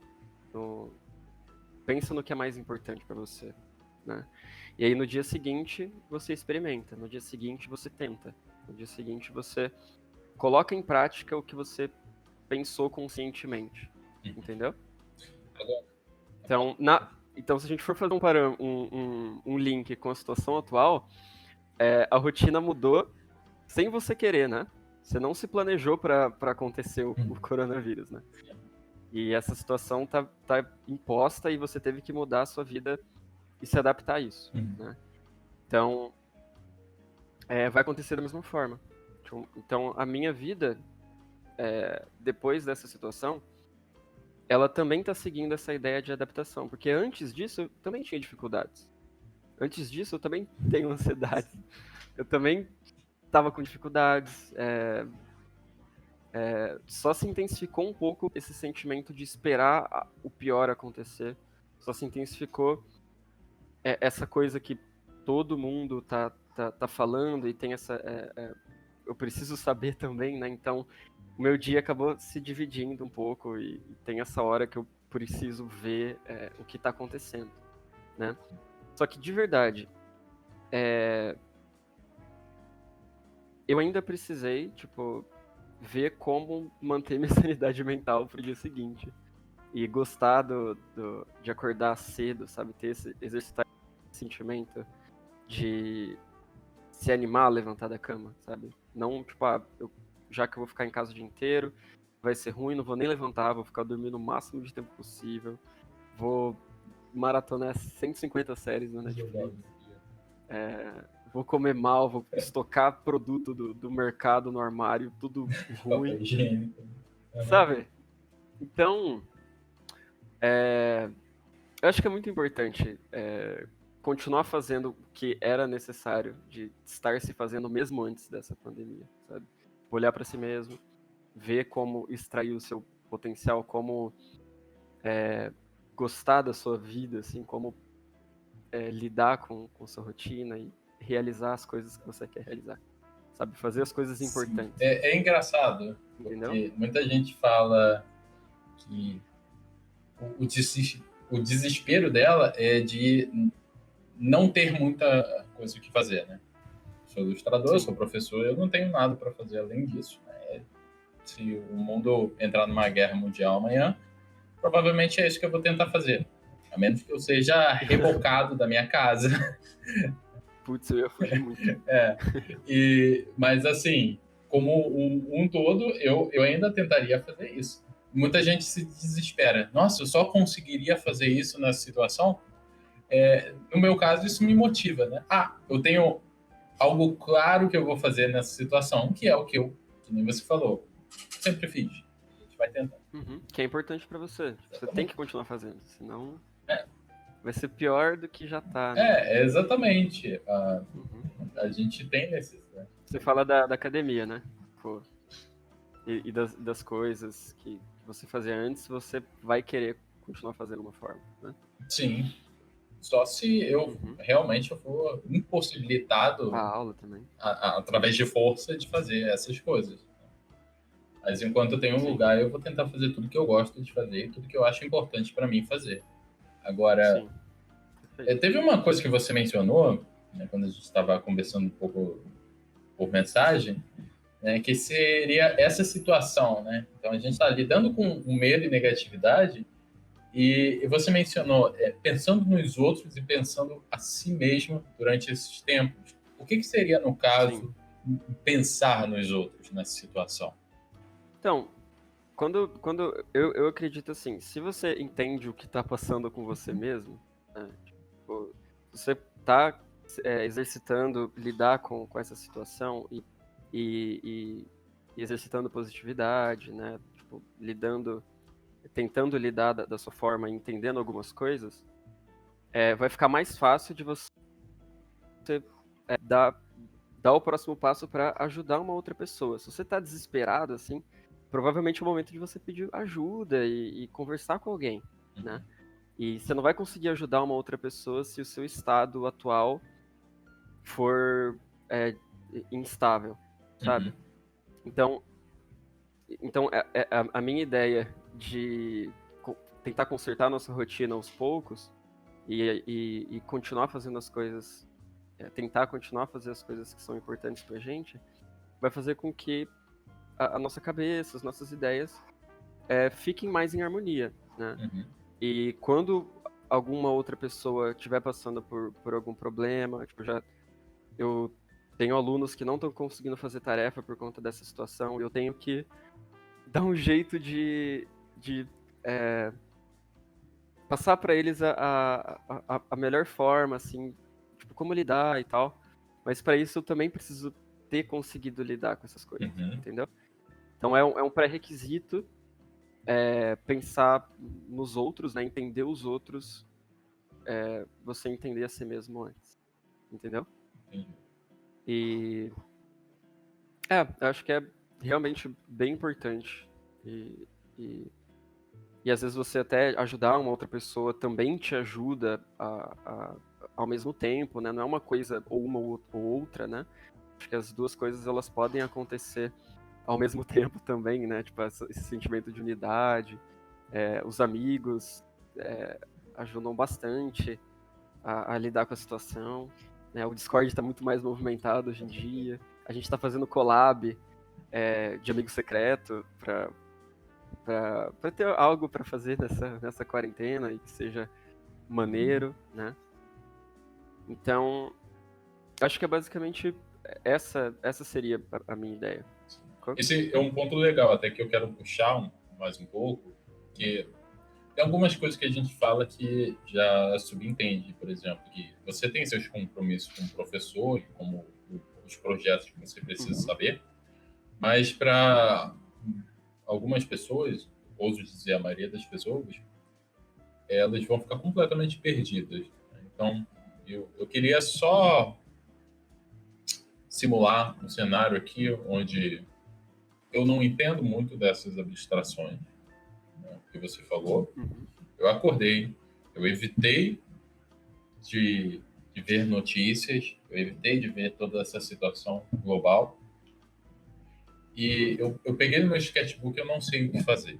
pensa no que é mais importante para você, né? E aí no dia seguinte você experimenta, no dia seguinte você tenta, no dia seguinte você coloca em prática o que você pensou conscientemente, entendeu? Então se a gente for fazer um link com a situação atual, a rotina mudou sem você querer, né? Você não se planejou para acontecer o coronavírus, né? E essa situação tá imposta e você teve que mudar a sua vida e se adaptar a isso, né? Então, vai acontecer da mesma forma. Então, a minha vida, depois dessa situação, ela também está seguindo essa ideia de adaptação, porque antes disso eu também tinha dificuldades. Antes disso eu também tenho ansiedade. Eu também estava com dificuldades. Só se intensificou um pouco esse sentimento de esperar o pior acontecer. Só se intensificou essa coisa que todo mundo tá falando e tem essa... eu preciso saber também, né? Então, o meu dia acabou se dividindo um pouco e tem essa hora que eu preciso ver o que está acontecendo, né? Só que, de verdade, eu ainda precisei, tipo, ver como manter minha sanidade mental pro dia seguinte. E gostar de acordar cedo, sabe? Exercitar esse sentimento de se animar a levantar da cama, sabe? Não, tipo, já que eu vou ficar em casa o dia inteiro, vai ser ruim, não vou nem levantar, vou ficar dormindo o máximo de tempo possível, vou maratonar 150 séries na Netflix, vou comer mal, vou estocar produto do mercado no armário, tudo ruim, sabe? Então, eu acho que é muito importante continuar fazendo o que era necessário de estar se fazendo mesmo antes dessa pandemia, sabe? Olhar para si mesmo, ver como extrair o seu potencial, como gostar da sua vida, assim, como lidar com sua rotina e realizar as coisas que você quer realizar, sabe? Fazer as coisas importantes. É engraçado, entendeu? Porque muita gente fala que o desespero dela é de não ter muita coisa o que fazer, né? Sou ilustrador, sou professor, eu não tenho nada para fazer além disso. Né? Se o mundo entrar numa guerra mundial amanhã, provavelmente é isso que eu vou tentar fazer. A menos que eu seja rebocado da minha casa. Putz, eu ia fugir muito. Mas assim, como um todo, eu ainda tentaria fazer isso. Muita gente se desespera. Nossa, eu só conseguiria fazer isso nessa situação? No meu caso, isso me motiva, né? Eu tenho algo claro que eu vou fazer nessa situação, que é o que nem você falou, sempre fiz. A gente vai tentar. Que é importante para você. Você tem que continuar fazendo, senão vai ser pior do que já tá, né? Exatamente. A gente tem necessidade. Você fala da academia, né? Pô. E das coisas que você fazia antes, você vai querer continuar fazendo uma forma, né? Sim. Só se eu realmente eu for impossibilitado a aula também. Através de força de fazer essas coisas. Mas enquanto eu tenho um lugar, eu vou tentar fazer tudo que eu gosto de fazer e tudo que eu acho importante para mim fazer. Agora, teve uma coisa que você mencionou, né, quando a gente estava conversando um pouco por mensagem, né, que seria essa situação, né? Então a gente está lidando com o medo e negatividade e você mencionou pensando nos outros e pensando a si mesmo durante esses tempos. O que seria, no caso, pensar nos outros nessa situação? Então, quando eu acredito assim, se você entende o que está passando com você mesmo, né, tipo, você está exercitando lidar com essa situação e exercitando positividade, né, tipo, tentando lidar da sua forma, entendendo algumas coisas, vai ficar mais fácil de você dar o próximo passo para ajudar uma outra pessoa. Se você está desesperado, assim, provavelmente é o momento de você pedir ajuda e conversar com alguém, né? E você não vai conseguir ajudar uma outra pessoa se o seu estado atual for instável, sabe? Uhum. Então, a minha ideia de tentar consertar a nossa rotina aos poucos e continuar fazendo as coisas, tentar continuar a fazer as coisas que são importantes pra gente, vai fazer com que a nossa cabeça, as nossas ideias fiquem mais em harmonia, né? Uhum. E quando alguma outra pessoa estiver passando por algum problema, tipo, eu tenho alunos que não estão conseguindo fazer tarefa por conta dessa situação, e eu tenho que dar um jeito de passar para eles a melhor forma, assim, tipo, como lidar e tal. Mas para isso eu também preciso ter conseguido lidar com essas coisas, Uhum. entendeu? Então é um pré-requisito pensar nos outros, né? Entender os outros, você entender a si mesmo antes, entendeu? Entendi. E eu acho que é realmente bem importante. E, e, e às vezes você até ajudar uma outra pessoa também te ajuda ao mesmo tempo, né? Não é uma coisa ou uma ou outra, né? Acho que as duas coisas elas podem acontecer ao mesmo tempo também, né? Tipo, esse sentimento de unidade. Os amigos ajudam bastante a lidar com a situação, né? O Discord está muito mais movimentado hoje em dia. A gente está fazendo collab de amigo secreto para ter algo para fazer nessa quarentena e que seja maneiro, né? Então, acho que é basicamente essa seria a minha ideia. Esse é um ponto legal, até que eu quero puxar mais um pouco, que tem algumas coisas que a gente fala que já subentende, por exemplo, que você tem seus compromissos como professor, e como os projetos que você precisa Uhum. saber, mas para algumas pessoas, ouso dizer a maioria das pessoas, elas vão ficar completamente perdidas. Então, eu queria só simular um cenário aqui onde eu não entendo muito dessas abstrações, né, que você falou. Uhum. Eu acordei, eu evitei de ver notícias, eu evitei de ver toda essa situação global. E eu peguei no meu sketchbook, eu não sei o que fazer.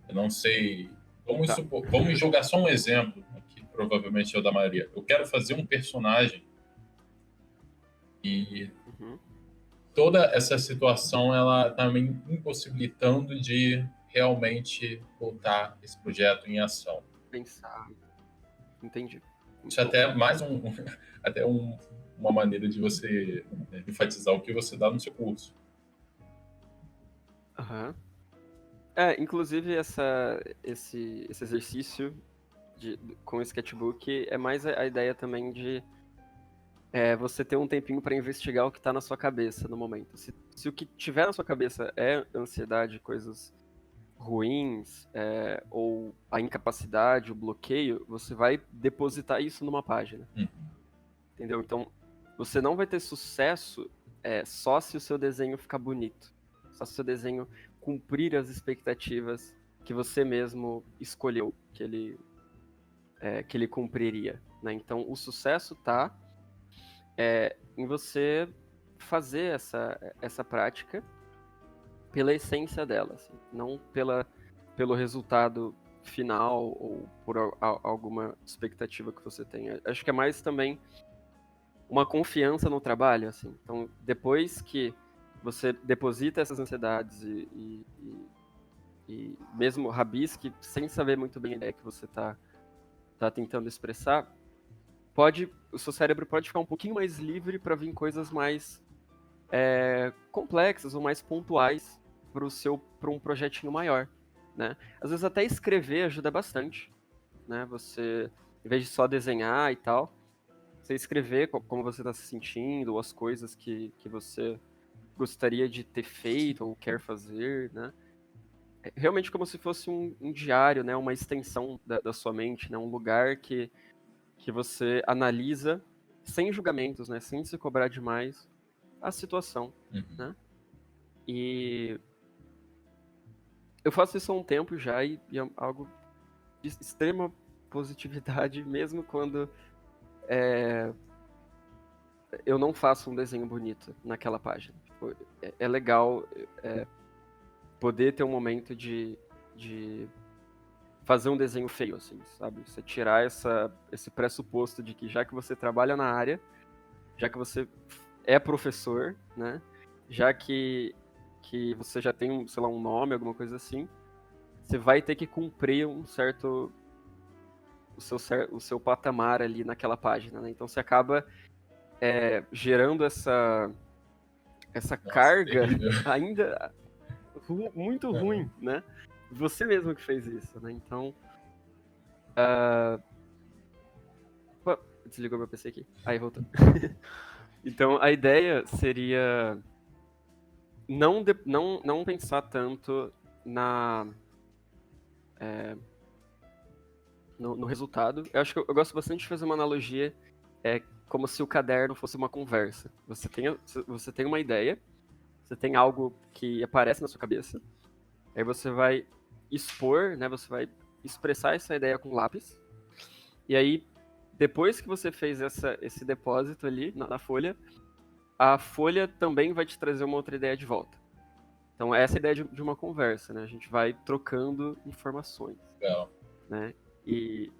Eu não sei. Vamos, Tá. supor, vamos jogar só um exemplo, que provavelmente é o da maioria. Eu quero fazer um personagem e Uhum. toda essa situação ela está me impossibilitando de realmente botar esse projeto em ação. Pensar. Entendi. Isso Muito é bom. até mais até uma maneira de você, né, enfatizar o que você dá no seu curso. Aham. Inclusive esse exercício com o sketchbook é mais a ideia também de você ter um tempinho para investigar o que está na sua cabeça no momento. Se o que tiver na sua cabeça é ansiedade, coisas ruins, ou a incapacidade, o bloqueio, você vai depositar isso numa página. Uhum. Entendeu? Então, você não vai ter sucesso só se o seu desenho ficar bonito. Só se o seu desenho cumprir as expectativas que você mesmo escolheu que ele cumpriria. Né? Então, o sucesso está em você fazer essa prática pela essência dela, assim, não pelo resultado final ou por alguma expectativa que você tenha. Acho que é mais também uma confiança no trabalho, assim. Então, depois que você deposita essas ansiedades e mesmo rabisque, sem saber muito bem a ideia que você tá tentando expressar, o seu cérebro pode ficar um pouquinho mais livre para vir coisas mais complexas ou mais pontuais para um projetinho maior, né? Às vezes até escrever ajuda bastante, né? Você, em vez de só desenhar e tal, você escrever como você está se sentindo, ou as coisas que você gostaria de ter feito ou quer fazer, né? É realmente como se fosse um diário, né? Uma extensão da sua mente, né? Um lugar que você analisa sem julgamentos, né? Sem se cobrar demais a situação, Uhum. né? E Eu faço isso há um tempo já e é algo de extrema positividade, mesmo quando eu não faço um desenho bonito naquela página. Tipo, é legal poder ter um momento de fazer um desenho feio, assim, sabe? Você tirar esse pressuposto de que já que você trabalha na área, já que você é professor, né? Já que você já tem, sei lá, um nome, alguma coisa assim, você vai ter que cumprir um certo o seu patamar ali naquela página, né? Então você acaba gerando essa Nossa, carga terrível. ainda muito ruim, né? Você mesmo que fez isso, né? Então, Pô, desligou meu PC aqui. Aí voltou. Então a ideia seria não pensar tanto na no resultado. Eu acho que eu gosto bastante de fazer uma analogia, como se o caderno fosse uma conversa. Você tem uma ideia, você tem algo que aparece na sua cabeça, aí você vai expor, né? Você vai expressar essa ideia com lápis, e aí depois que você fez esse depósito ali na folha, a folha também vai te trazer uma outra ideia de volta. Então essa é a ideia de uma conversa, né? A gente vai trocando informações, Legal. né? E,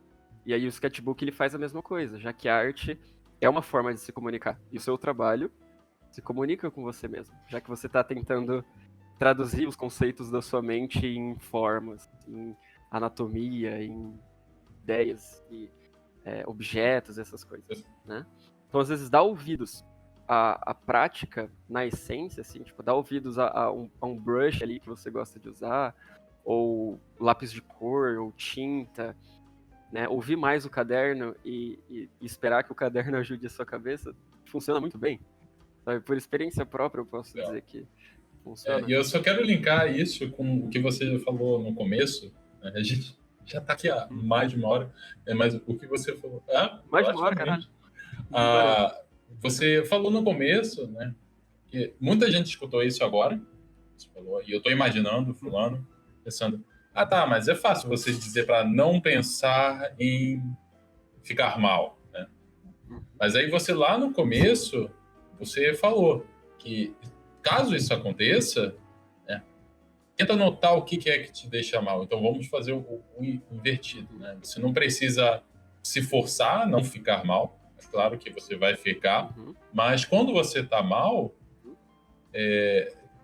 e aí o sketchbook ele faz a mesma coisa, já que a arte é uma forma de se comunicar. E o seu trabalho se comunica com você mesmo, já que você está tentando traduzir os conceitos da sua mente em formas, em anatomia, em ideias e objetos, essas coisas, né? Então às vezes dá ouvidos à prática na essência, assim, tipo, dá ouvidos a um brush ali que você gosta de usar, ou lápis de cor, ou tinta, né? Ouvir mais o caderno e esperar que o caderno ajude a sua cabeça, funciona muito bem. Sabe? Por experiência própria, eu posso Legal. dizer que funciona. E eu só quero linkar isso com o que você falou no começo, né? A gente já está aqui há mais de uma hora, mas o que você falou. Mais de uma hora, caralho. Relativamente. Adorei. Você falou no começo, né? Que muita gente escutou isso agora, você falou, e eu estou imaginando, fulano, pensando: tá, mas é fácil você dizer para não pensar em ficar mal, né? Mas aí você lá no começo, você falou que caso isso aconteça, né, tenta notar o que é que te deixa mal. Então vamos fazer o invertido, né? Você não precisa se forçar a não ficar mal. É claro que você vai ficar, Uhum. mas quando você está mal,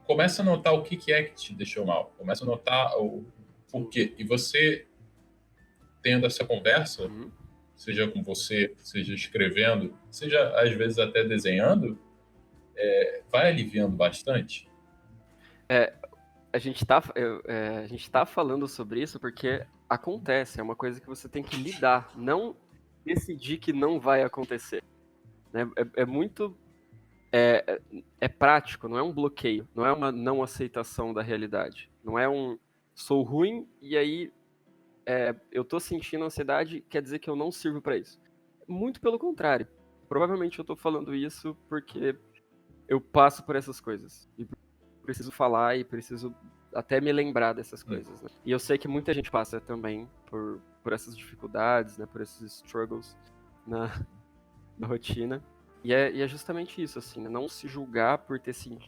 começa a notar o que é que te deixou mal. Começa a notar o porquê. E você tendo essa conversa, Uhum. seja com você, seja escrevendo, seja às vezes até desenhando, vai aliviando bastante. A gente tá falando sobre isso porque acontece, é uma coisa que você tem que lidar, não decidir que não vai acontecer. Né? É muito. É prático, não é um bloqueio, não é uma não aceitação da realidade. Não é um sou ruim e aí eu tô sentindo ansiedade, quer dizer que eu não sirvo para isso. Muito pelo contrário. Provavelmente eu tô falando isso porque eu passo por essas coisas. E preciso falar e preciso até me lembrar dessas coisas. Né? E eu sei que muita gente passa também por essas dificuldades, né? Por esses struggles na rotina. E é justamente isso, assim, né? Não se julgar por ter se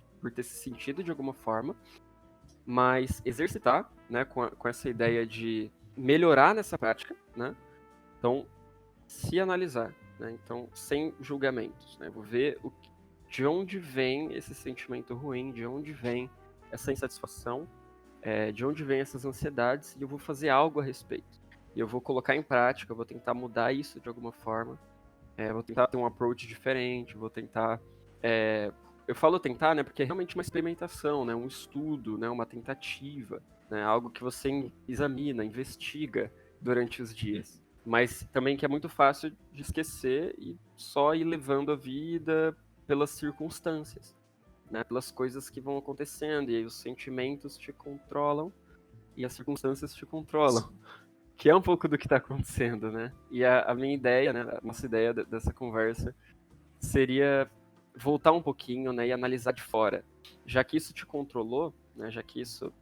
sentido de alguma forma, mas exercitar, né? Com essa ideia de melhorar nessa prática, né? Então, se analisar, né? Então, sem julgamentos, né? Vou ver de onde vem esse sentimento ruim, de onde vem essa insatisfação, de onde vem essas ansiedades, e eu vou fazer algo a respeito. E eu vou colocar em prática, eu vou tentar mudar isso de alguma forma, vou tentar ter um approach diferente, vou tentar... eu falo tentar, né, porque é realmente uma experimentação, né, um estudo, né, uma tentativa, né, algo que você examina, investiga durante os dias. Mas também que é muito fácil de esquecer e só ir levando a vida pelas circunstâncias, né, pelas coisas que vão acontecendo, e aí os sentimentos te controlam e as circunstâncias te controlam, que é um pouco do que está acontecendo, né? E a minha ideia, né, a nossa ideia dessa conversa seria voltar um pouquinho, né, e analisar de fora, já que isso te controlou, né, já que isso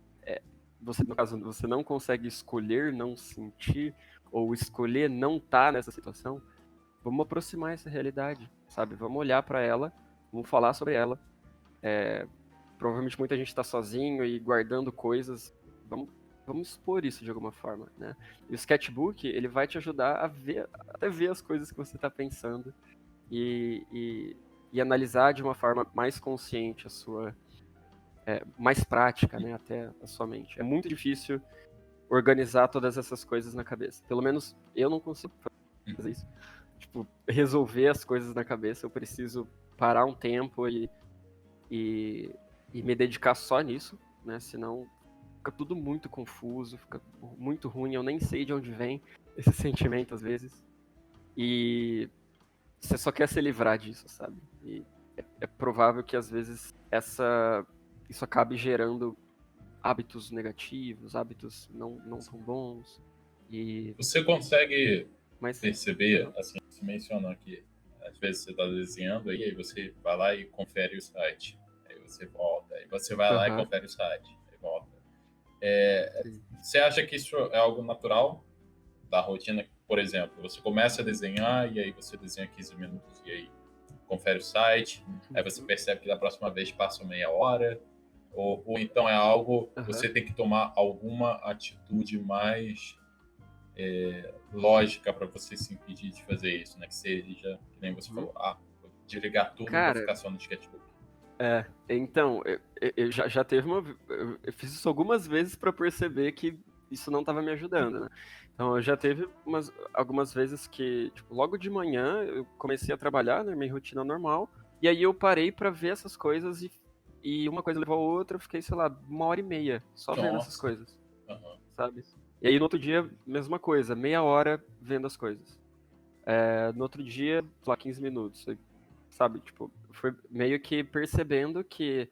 no caso, você não consegue escolher não sentir, ou escolher não estar nessa situação, vamos aproximar essa realidade, sabe? Vamos olhar para ela, vamos falar sobre ela. Provavelmente muita gente está sozinho e guardando coisas. Vamos expor isso de alguma forma, né? E o sketchbook, ele vai te ajudar a ver, até ver as coisas que você está pensando e analisar de uma forma mais consciente mais prática, né? Até a sua mente. É muito difícil organizar todas essas coisas na cabeça. Pelo menos eu não consigo fazer isso. Tipo, resolver as coisas na cabeça, eu preciso parar um tempo e me dedicar só nisso, né? Senão fica tudo muito confuso, fica muito ruim, eu nem sei de onde vem esse sentimento às vezes. E você só quer se livrar disso, sabe? E é provável que às vezes isso acabe gerando hábitos negativos, hábitos não tão bons. Você consegue Mas perceber, assim, você mencionou que às vezes você está desenhando aí você vai lá e confere o site. Aí você volta, aí você vai lá e confere o site, aí volta. Você acha que isso é algo natural da rotina? Por exemplo, você começa a desenhar e aí você desenha 15 minutos e aí confere o site, aí você percebe que da próxima vez passa meia hora, ou então é algo, você tem que tomar alguma atitude mais lógica para você se impedir de fazer isso, né? Que seja, que nem você falou, vou desligar tudo e vou ficar só no sketchbook. Então, eu já teve eu fiz isso algumas vezes para perceber que isso não estava me ajudando, né? Então, eu já teve algumas vezes que, tipo, logo de manhã eu comecei a trabalhar, né, minha rotina normal, e aí eu parei para ver essas coisas e uma coisa levou a outra, eu fiquei, sei lá, 1h30 só vendo essas coisas, sabe? E aí no outro dia, mesma coisa, meia hora vendo as coisas. No outro dia, sei lá, 15 minutos, sabe? Tipo, foi meio que percebendo que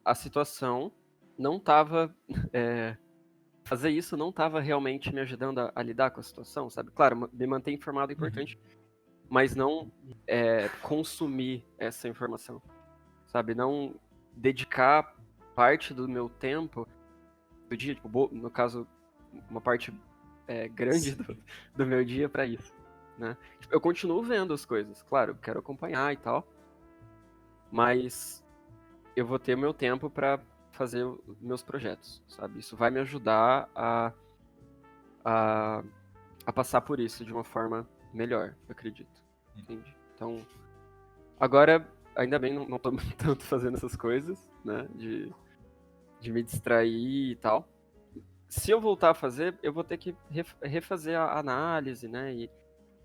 a situação não tava. Fazer isso não tava realmente me ajudando a lidar com a situação, sabe? Claro, me manter informado é importante, mas não consumir essa informação, sabe? Não dedicar parte do meu tempo do dia, tipo, no caso, uma parte grande do meu dia para isso, né? Eu continuo vendo as coisas, claro, quero acompanhar e tal, mas eu vou ter meu tempo para fazer meus projetos, sabe? Isso vai me ajudar a passar por isso de uma forma melhor, eu acredito, entende? Então, agora, ainda bem, não tô tanto fazendo essas coisas, né? De me distrair e tal. Se eu voltar a fazer, eu vou ter que refazer a análise, né? E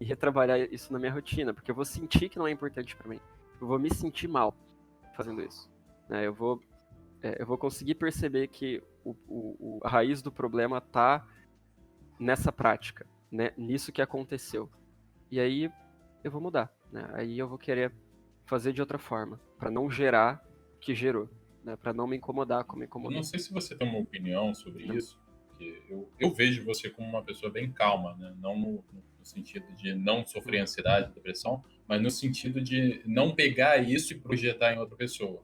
retrabalhar isso na minha rotina, porque eu vou sentir que não é importante para mim. Eu vou me sentir mal fazendo isso, né? Eu vou conseguir perceber que a raiz do problema tá nessa prática, né? Nisso que aconteceu. E aí eu vou mudar, né? Aí eu vou querer fazer de outra forma, para não gerar o que gerou, né? Para não me incomodar como me incomodou. Eu não sei se você tem uma opinião sobre isso, porque eu vejo você como uma pessoa bem calma, né? Não no sentido de não sofrer ansiedade, depressão, mas no sentido de não pegar isso e projetar em outra pessoa.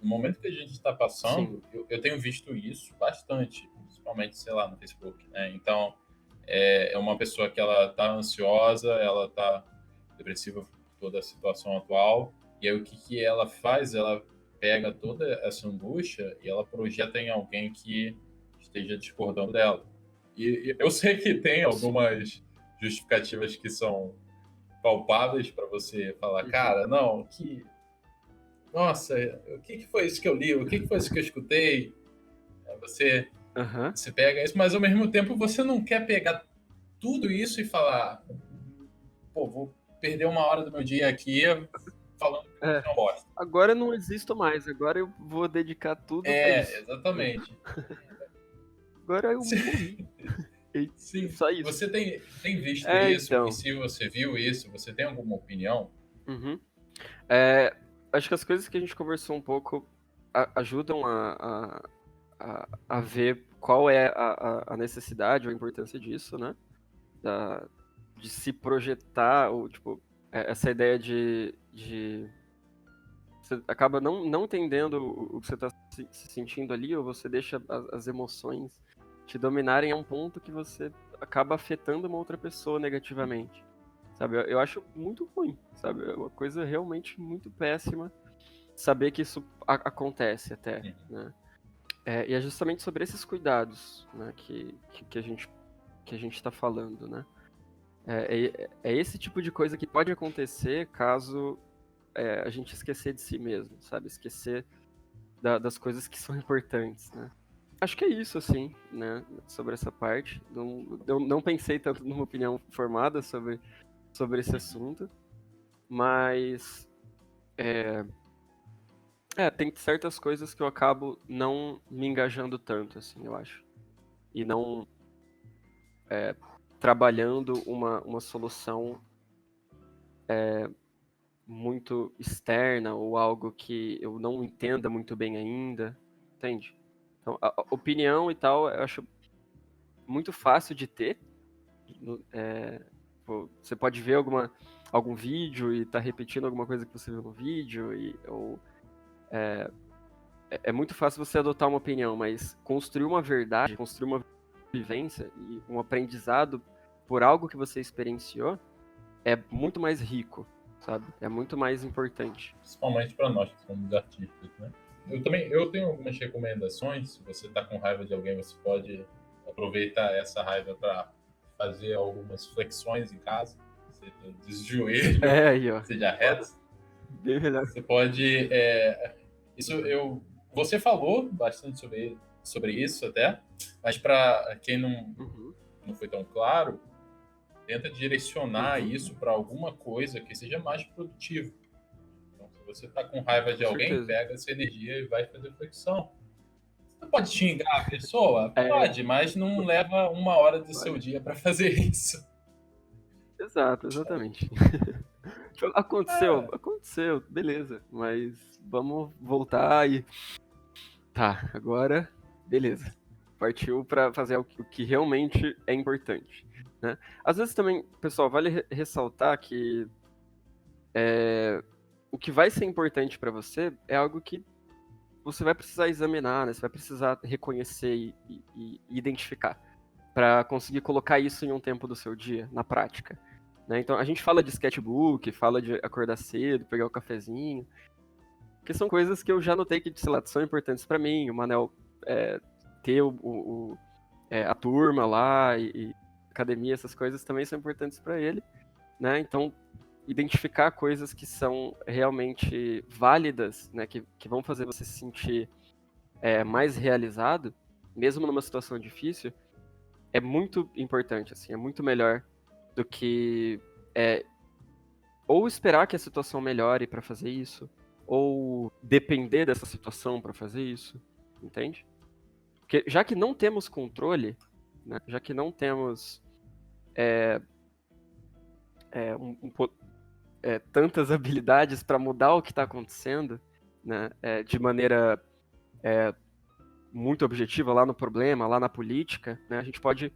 No momento que a gente está passando, eu tenho visto isso bastante, principalmente, sei lá, no Facebook, né? Então, é uma pessoa que ela tá ansiosa, ela tá depressiva por toda a situação atual, e aí o que ela faz? Ela pega toda essa angústia e ela projeta em alguém que esteja discordando dela. E eu sei que tem algumas justificativas que são palpáveis para você falar, cara, não, nossa, o que foi isso que eu li? O que foi isso que eu escutei? Você pega isso, mas ao mesmo tempo você não quer pegar tudo isso e falar, pô, vou perder uma hora do meu dia aqui falando que eu não gosto. Agora eu não existo mais, agora eu vou dedicar tudo pra isso. Exatamente. Agora eu morri. Sim, só isso. Você tem visto isso? Então. E se você viu isso, você tem alguma opinião? Acho que as coisas que a gente conversou um pouco ajudam a ver qual é a necessidade ou a importância disso, né? De se projetar, ou tipo, essa ideia de você acaba não entendendo o que você está se sentindo ali, ou você deixa as emoções te dominarem a um ponto que você acaba afetando uma outra pessoa negativamente, sabe? Eu acho muito ruim, sabe? É uma coisa realmente muito péssima saber que isso acontece até, né? E é justamente sobre esses cuidados, né, que a gente está falando, né? É esse tipo de coisa que pode acontecer caso a gente esquecer de si mesmo, sabe? Esquecer das coisas que são importantes, né? Acho que é isso, assim, né? Sobre essa parte. Eu não pensei tanto numa opinião formada sobre esse assunto, mas tem certas coisas que eu acabo não me engajando tanto, assim, eu acho. E não trabalhando uma solução muito externa ou algo que eu não entenda muito bem ainda, entende? Então, a opinião e tal, eu acho muito fácil de ter. Você pode ver algum vídeo e tá repetindo alguma coisa que você viu no vídeo, ou é muito fácil você adotar uma opinião, mas construir uma verdade, construir uma vivência e um aprendizado por algo que você experienciou é muito mais rico, sabe? É muito mais importante. Principalmente para nós que somos artistas, né? Eu tenho algumas recomendações. Se você está com raiva de alguém, você pode aproveitar essa raiva para fazer algumas flexões em casa, seja de joelho, Aí, ó. seja reto. Bem melhor. Você pode. Você falou bastante sobre isso até, mas para quem não foi tão claro, tenta direcionar isso para alguma coisa que seja mais produtiva. Então, se você está com raiva de alguém, certeza. pega essa energia e vai fazer flexão. Você pode xingar a pessoa? Pode, mas não leva 1 hora do seu dia para fazer isso. Exato, exatamente. Aconteceu, beleza. Mas vamos voltar e. Tá, agora, beleza. Partiu para fazer o que realmente é importante, né? Às vezes também, pessoal, vale ressaltar que o que vai ser importante para você é algo que você vai precisar examinar, né? Você vai precisar reconhecer e identificar para conseguir colocar isso em um tempo do seu dia, na prática. Né? Então, a gente fala de sketchbook, fala de acordar cedo, pegar o cafezinho, que são coisas que eu já notei que, sei lá, são importantes para mim. O Manel ter a turma lá e academia, essas coisas também são importantes para ele. Né? Então, identificar coisas que são realmente válidas, né? Que vão fazer você se sentir mais realizado, mesmo numa situação difícil, é muito importante, assim, é muito melhor do que ou esperar que a situação melhore para fazer isso, ou depender dessa situação para fazer isso, entende? Porque já que não temos controle, né, já que não temos tantas habilidades para mudar o que está acontecendo, né, de maneira muito objetiva lá no problema, lá na política, né, a gente pode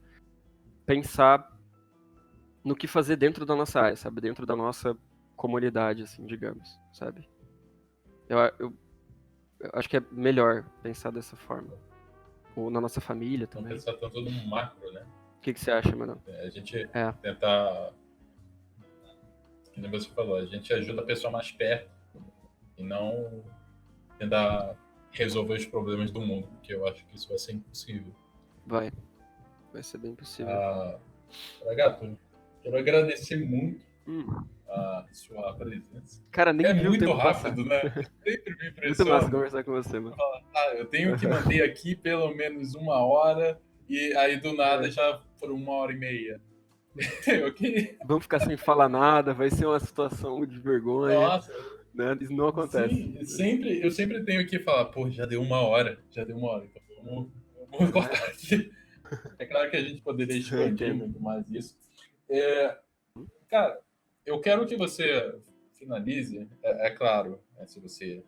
pensar no que fazer dentro da nossa área, sabe? Dentro da nossa comunidade, assim, digamos, sabe? Eu acho que é melhor pensar dessa forma. Ou na nossa família Não também. pensar tanto no macro, né? O que você acha, mano? A gente tentar, como você falou, a gente ajuda a pessoa mais perto e não tentar resolver os problemas do mundo, porque eu acho que isso vai ser impossível. Vai ser bem possível. Gato, quero agradecer muito a sua presença. Cara, nem viu muito o tempo rápido, passar. né? Sempre me impressiona. Muito massa conversar com você, mano. Eu tenho que manter aqui pelo menos 1 hora e aí do nada já foram 1 hora e meia. Vamos ficar sem falar nada, vai ser uma situação de vergonha. Nossa. Né? Isso não acontece. Sim, eu sempre tenho que falar, pô, já deu 1 hora, então vamos cortar aqui. É claro que a gente poderia expandir muito mais isso. Cara, eu quero que você finalize, é claro, se você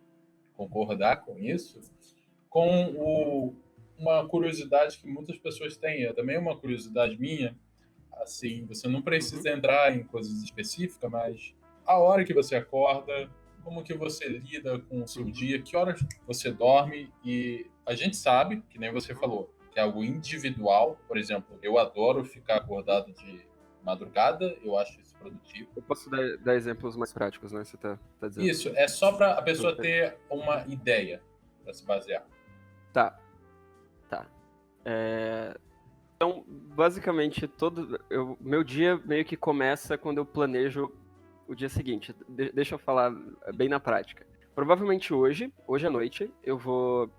concordar com isso, com uma curiosidade que muitas pessoas têm, também é uma curiosidade minha, assim, você não precisa entrar em coisas específicas, mas a hora que você acorda, como que você lida com o seu dia, que horas você dorme, e a gente sabe, que nem você falou, que é algo individual. Por exemplo, eu adoro ficar acordado de madrugada, eu acho isso produtivo. Eu posso dar exemplos mais práticos, né? Você tá dizendo. Isso, é só para a Então, pessoa ter uma ideia para se basear. tá, tá. Então, basicamente, meu dia meio que começa quando eu planejo o dia seguinte. Deixa eu falar bem na prática. Provavelmente hoje à noite, eu vou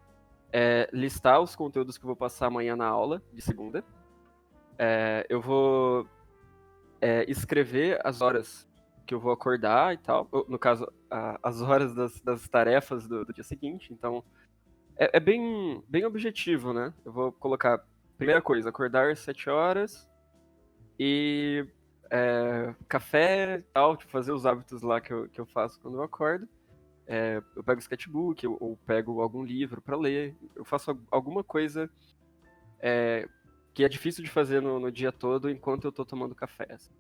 listar os conteúdos que eu vou passar amanhã na aula, de segunda. Eu vou escrever as horas que eu vou acordar e tal. No caso, as horas das tarefas do dia seguinte. Então, é bem objetivo, né? Eu vou colocar, primeira coisa, acordar às 7 horas e café e tal, tipo, fazer os hábitos lá que eu faço quando eu acordo. Eu pego o sketchbook ou pego algum livro para ler. Eu faço alguma coisa que é difícil de fazer no dia todo enquanto eu tô tomando café. Assim.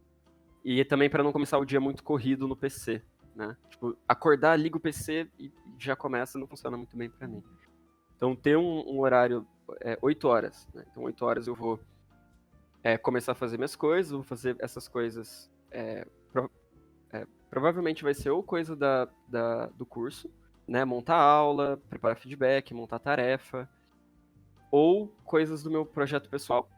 E também para não começar o dia muito corrido no PC, né? Tipo, acordar, liga o PC e já começa, não funciona muito bem para mim. Então, ter um horário 8 horas, né? Então, 8 horas eu vou começar a fazer minhas coisas, vou fazer essas coisas. Provavelmente vai ser ou coisa do curso, né? Montar aula, preparar feedback, montar tarefa, ou coisas do meu projeto pessoal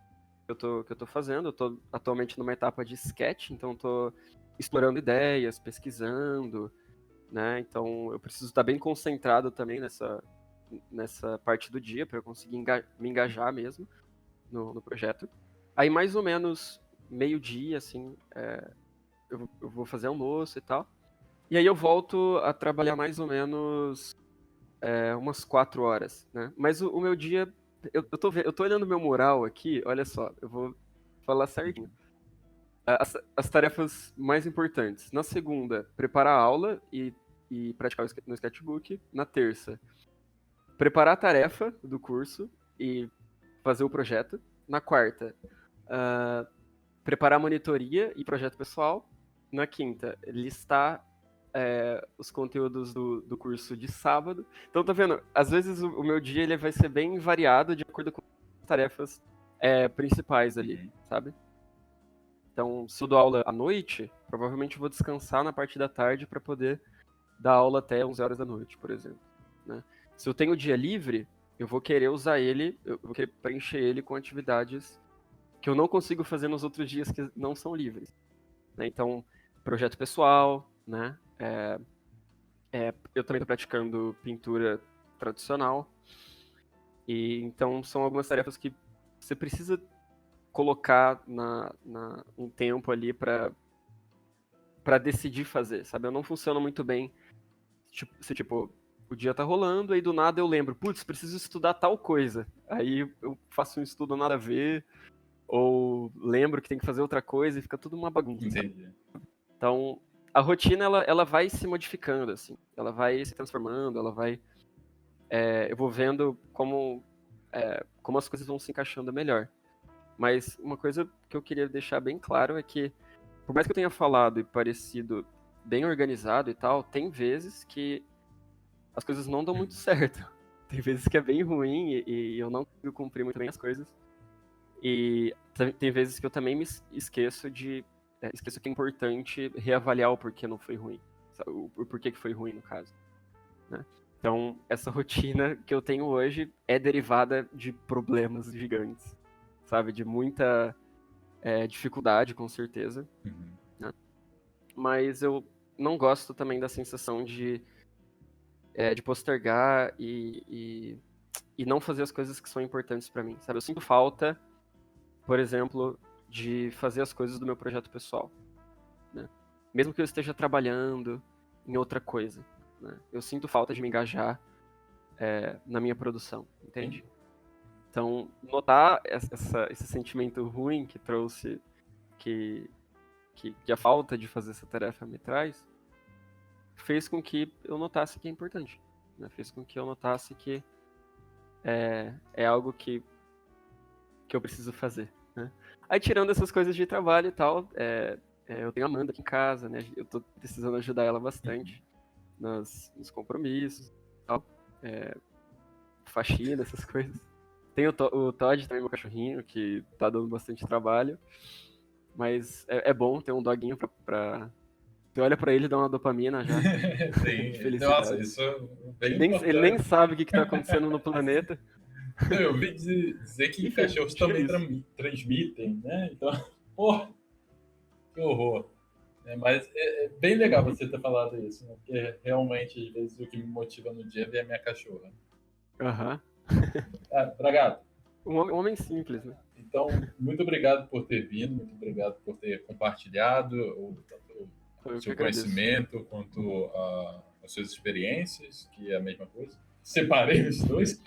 que eu tô fazendo. Eu tô atualmente numa etapa de sketch, então eu tô explorando ideias, pesquisando, né? Então eu preciso estar bem concentrado também nessa parte do dia para eu conseguir me engajar mesmo no projeto. Aí mais ou menos meio-dia, assim, eu vou fazer almoço e tal. E aí eu volto a trabalhar mais ou menos umas 4 horas, né? Mas o meu dia, eu tô olhando meu mural aqui, olha só, eu vou falar certinho. As tarefas mais importantes. Na segunda, preparar a aula e praticar no sketchbook. Na terça, preparar a tarefa do curso e fazer o projeto. Na quarta, preparar a monitoria e projeto pessoal. Na quinta, listar os conteúdos do curso de sábado. Então, tá vendo? Às vezes o meu dia ele vai ser bem variado de acordo com as tarefas principais ali, sabe? Então, se eu dou aula à noite, provavelmente eu vou descansar na parte da tarde para poder dar aula até 11 horas da noite, por exemplo. Né? Se eu tenho o dia livre, eu vou querer usar ele, eu vou querer preencher ele com atividades que eu não consigo fazer nos outros dias que não são livres. Né? Então, projeto pessoal, né? Eu também estou praticando pintura tradicional. E então são algumas tarefas que você precisa colocar um tempo ali para decidir fazer, sabe? Eu não funciono muito bem se, tipo, o dia tá rolando, aí do nada eu lembro, putz, preciso estudar tal coisa. Aí eu faço um estudo nada a ver, ou lembro que tem que fazer outra coisa e fica tudo uma bagunça. Entendi. Então, a rotina, ela vai se modificando, assim. Ela vai se transformando, ela vai... eu vou vendo como as coisas vão se encaixando melhor. Mas uma coisa que eu queria deixar bem claro é que, por mais que eu tenha falado e parecido bem organizado e tal, tem vezes que as coisas não dão muito certo. Tem vezes que é bem ruim e eu não consigo cumprir muito bem as coisas. E tem vezes que eu também me esqueço esqueço que é importante reavaliar o porquê não foi ruim. O porquê que foi ruim, no caso. Né? Então, essa rotina que eu tenho hoje é derivada de problemas gigantes. Sabe? De muita dificuldade, com certeza. Né? Mas eu não gosto também da sensação de postergar e não fazer as coisas que são importantes para mim, sabe? Eu sinto falta, por exemplo, de fazer as coisas do meu projeto pessoal, né? Mesmo que eu esteja trabalhando em outra coisa, né? Eu sinto falta de me engajar na minha produção, entende? Então, notar esse sentimento ruim que trouxe, que a falta de fazer essa tarefa me traz, fez com que eu notasse que é importante, né? Fez com que eu notasse que é algo que eu preciso fazer, né? Aí, tirando essas coisas de trabalho e tal, eu tenho a Amanda aqui em casa, né? Eu tô precisando ajudar ela bastante nos compromissos, tal. Faxina, essas coisas. Tem o Todd também, meu cachorrinho, que tá dando bastante trabalho. Mas é bom ter um doguinho pra... Você olha pra ele e dá uma dopamina já. De Sim, nossa, felicidade. isso é bem Ele nem importante. sabe o que tá acontecendo no planeta. Eu ouvi dizer que Enfim, cachorros tira também isso. transmitem, né? Então, porra, que horror. Mas é bem legal você ter falado isso, né? Porque realmente, às vezes, o que me motiva no dia é ver a minha cachorra. Aham. Bragato, Um homem simples, né? então, muito obrigado por ter vindo, muito obrigado por ter compartilhado tanto o Eu que seu agradeço. conhecimento quanto as suas experiências, que é a mesma coisa. Separei os dois.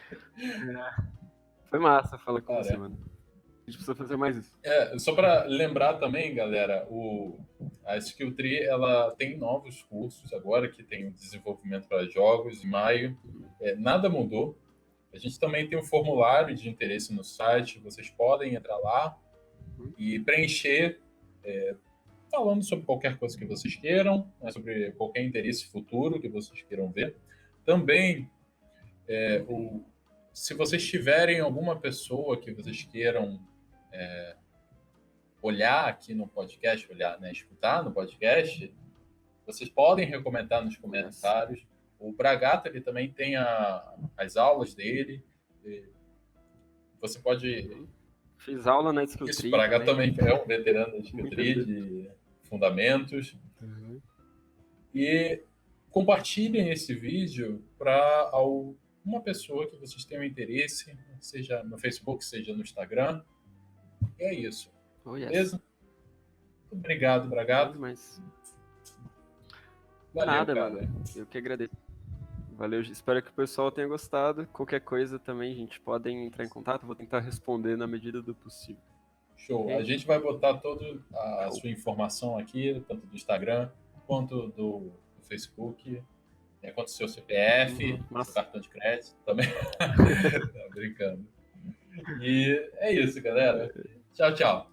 Foi massa falar com você, Cara, mano. A gente precisa fazer mais isso. só para lembrar também, galera, a Skill Tree ela tem novos cursos agora que tem o desenvolvimento para jogos em maio. Nada mudou. A gente também tem um formulário de interesse no site. Vocês podem entrar lá e preencher, falando sobre qualquer coisa que vocês queiram, né, sobre qualquer interesse futuro que vocês queiram ver. Também, se vocês tiverem alguma pessoa que vocês queiram olhar aqui no podcast, olhar, né, escutar no podcast, vocês podem recomendar nos comentários. O Bragato ele também tem as aulas dele. Você pode. Fiz aula na Skill Isso, Tree o Bragato também é um veterano da Skill Muito Tree, bem. de fundamentos. Uhum. E compartilhem esse vídeo para uma pessoa que vocês tenham interesse, seja no Facebook, seja no Instagram. E é isso. Oh, yes. Beleza? Obrigado, Bragato. Mas... Valeu, nada, cara. mano. Eu que agradeço. Valeu, espero que o pessoal tenha gostado. Qualquer coisa também, gente, podem entrar em contato. Vou tentar responder na medida do possível. Show. Okay? A gente vai botar toda a sua informação aqui, tanto do Instagram quanto do Facebook, quanto do seu CPF, seu cartão de crédito também. Tá brincando. E é isso, galera. Tchau, tchau.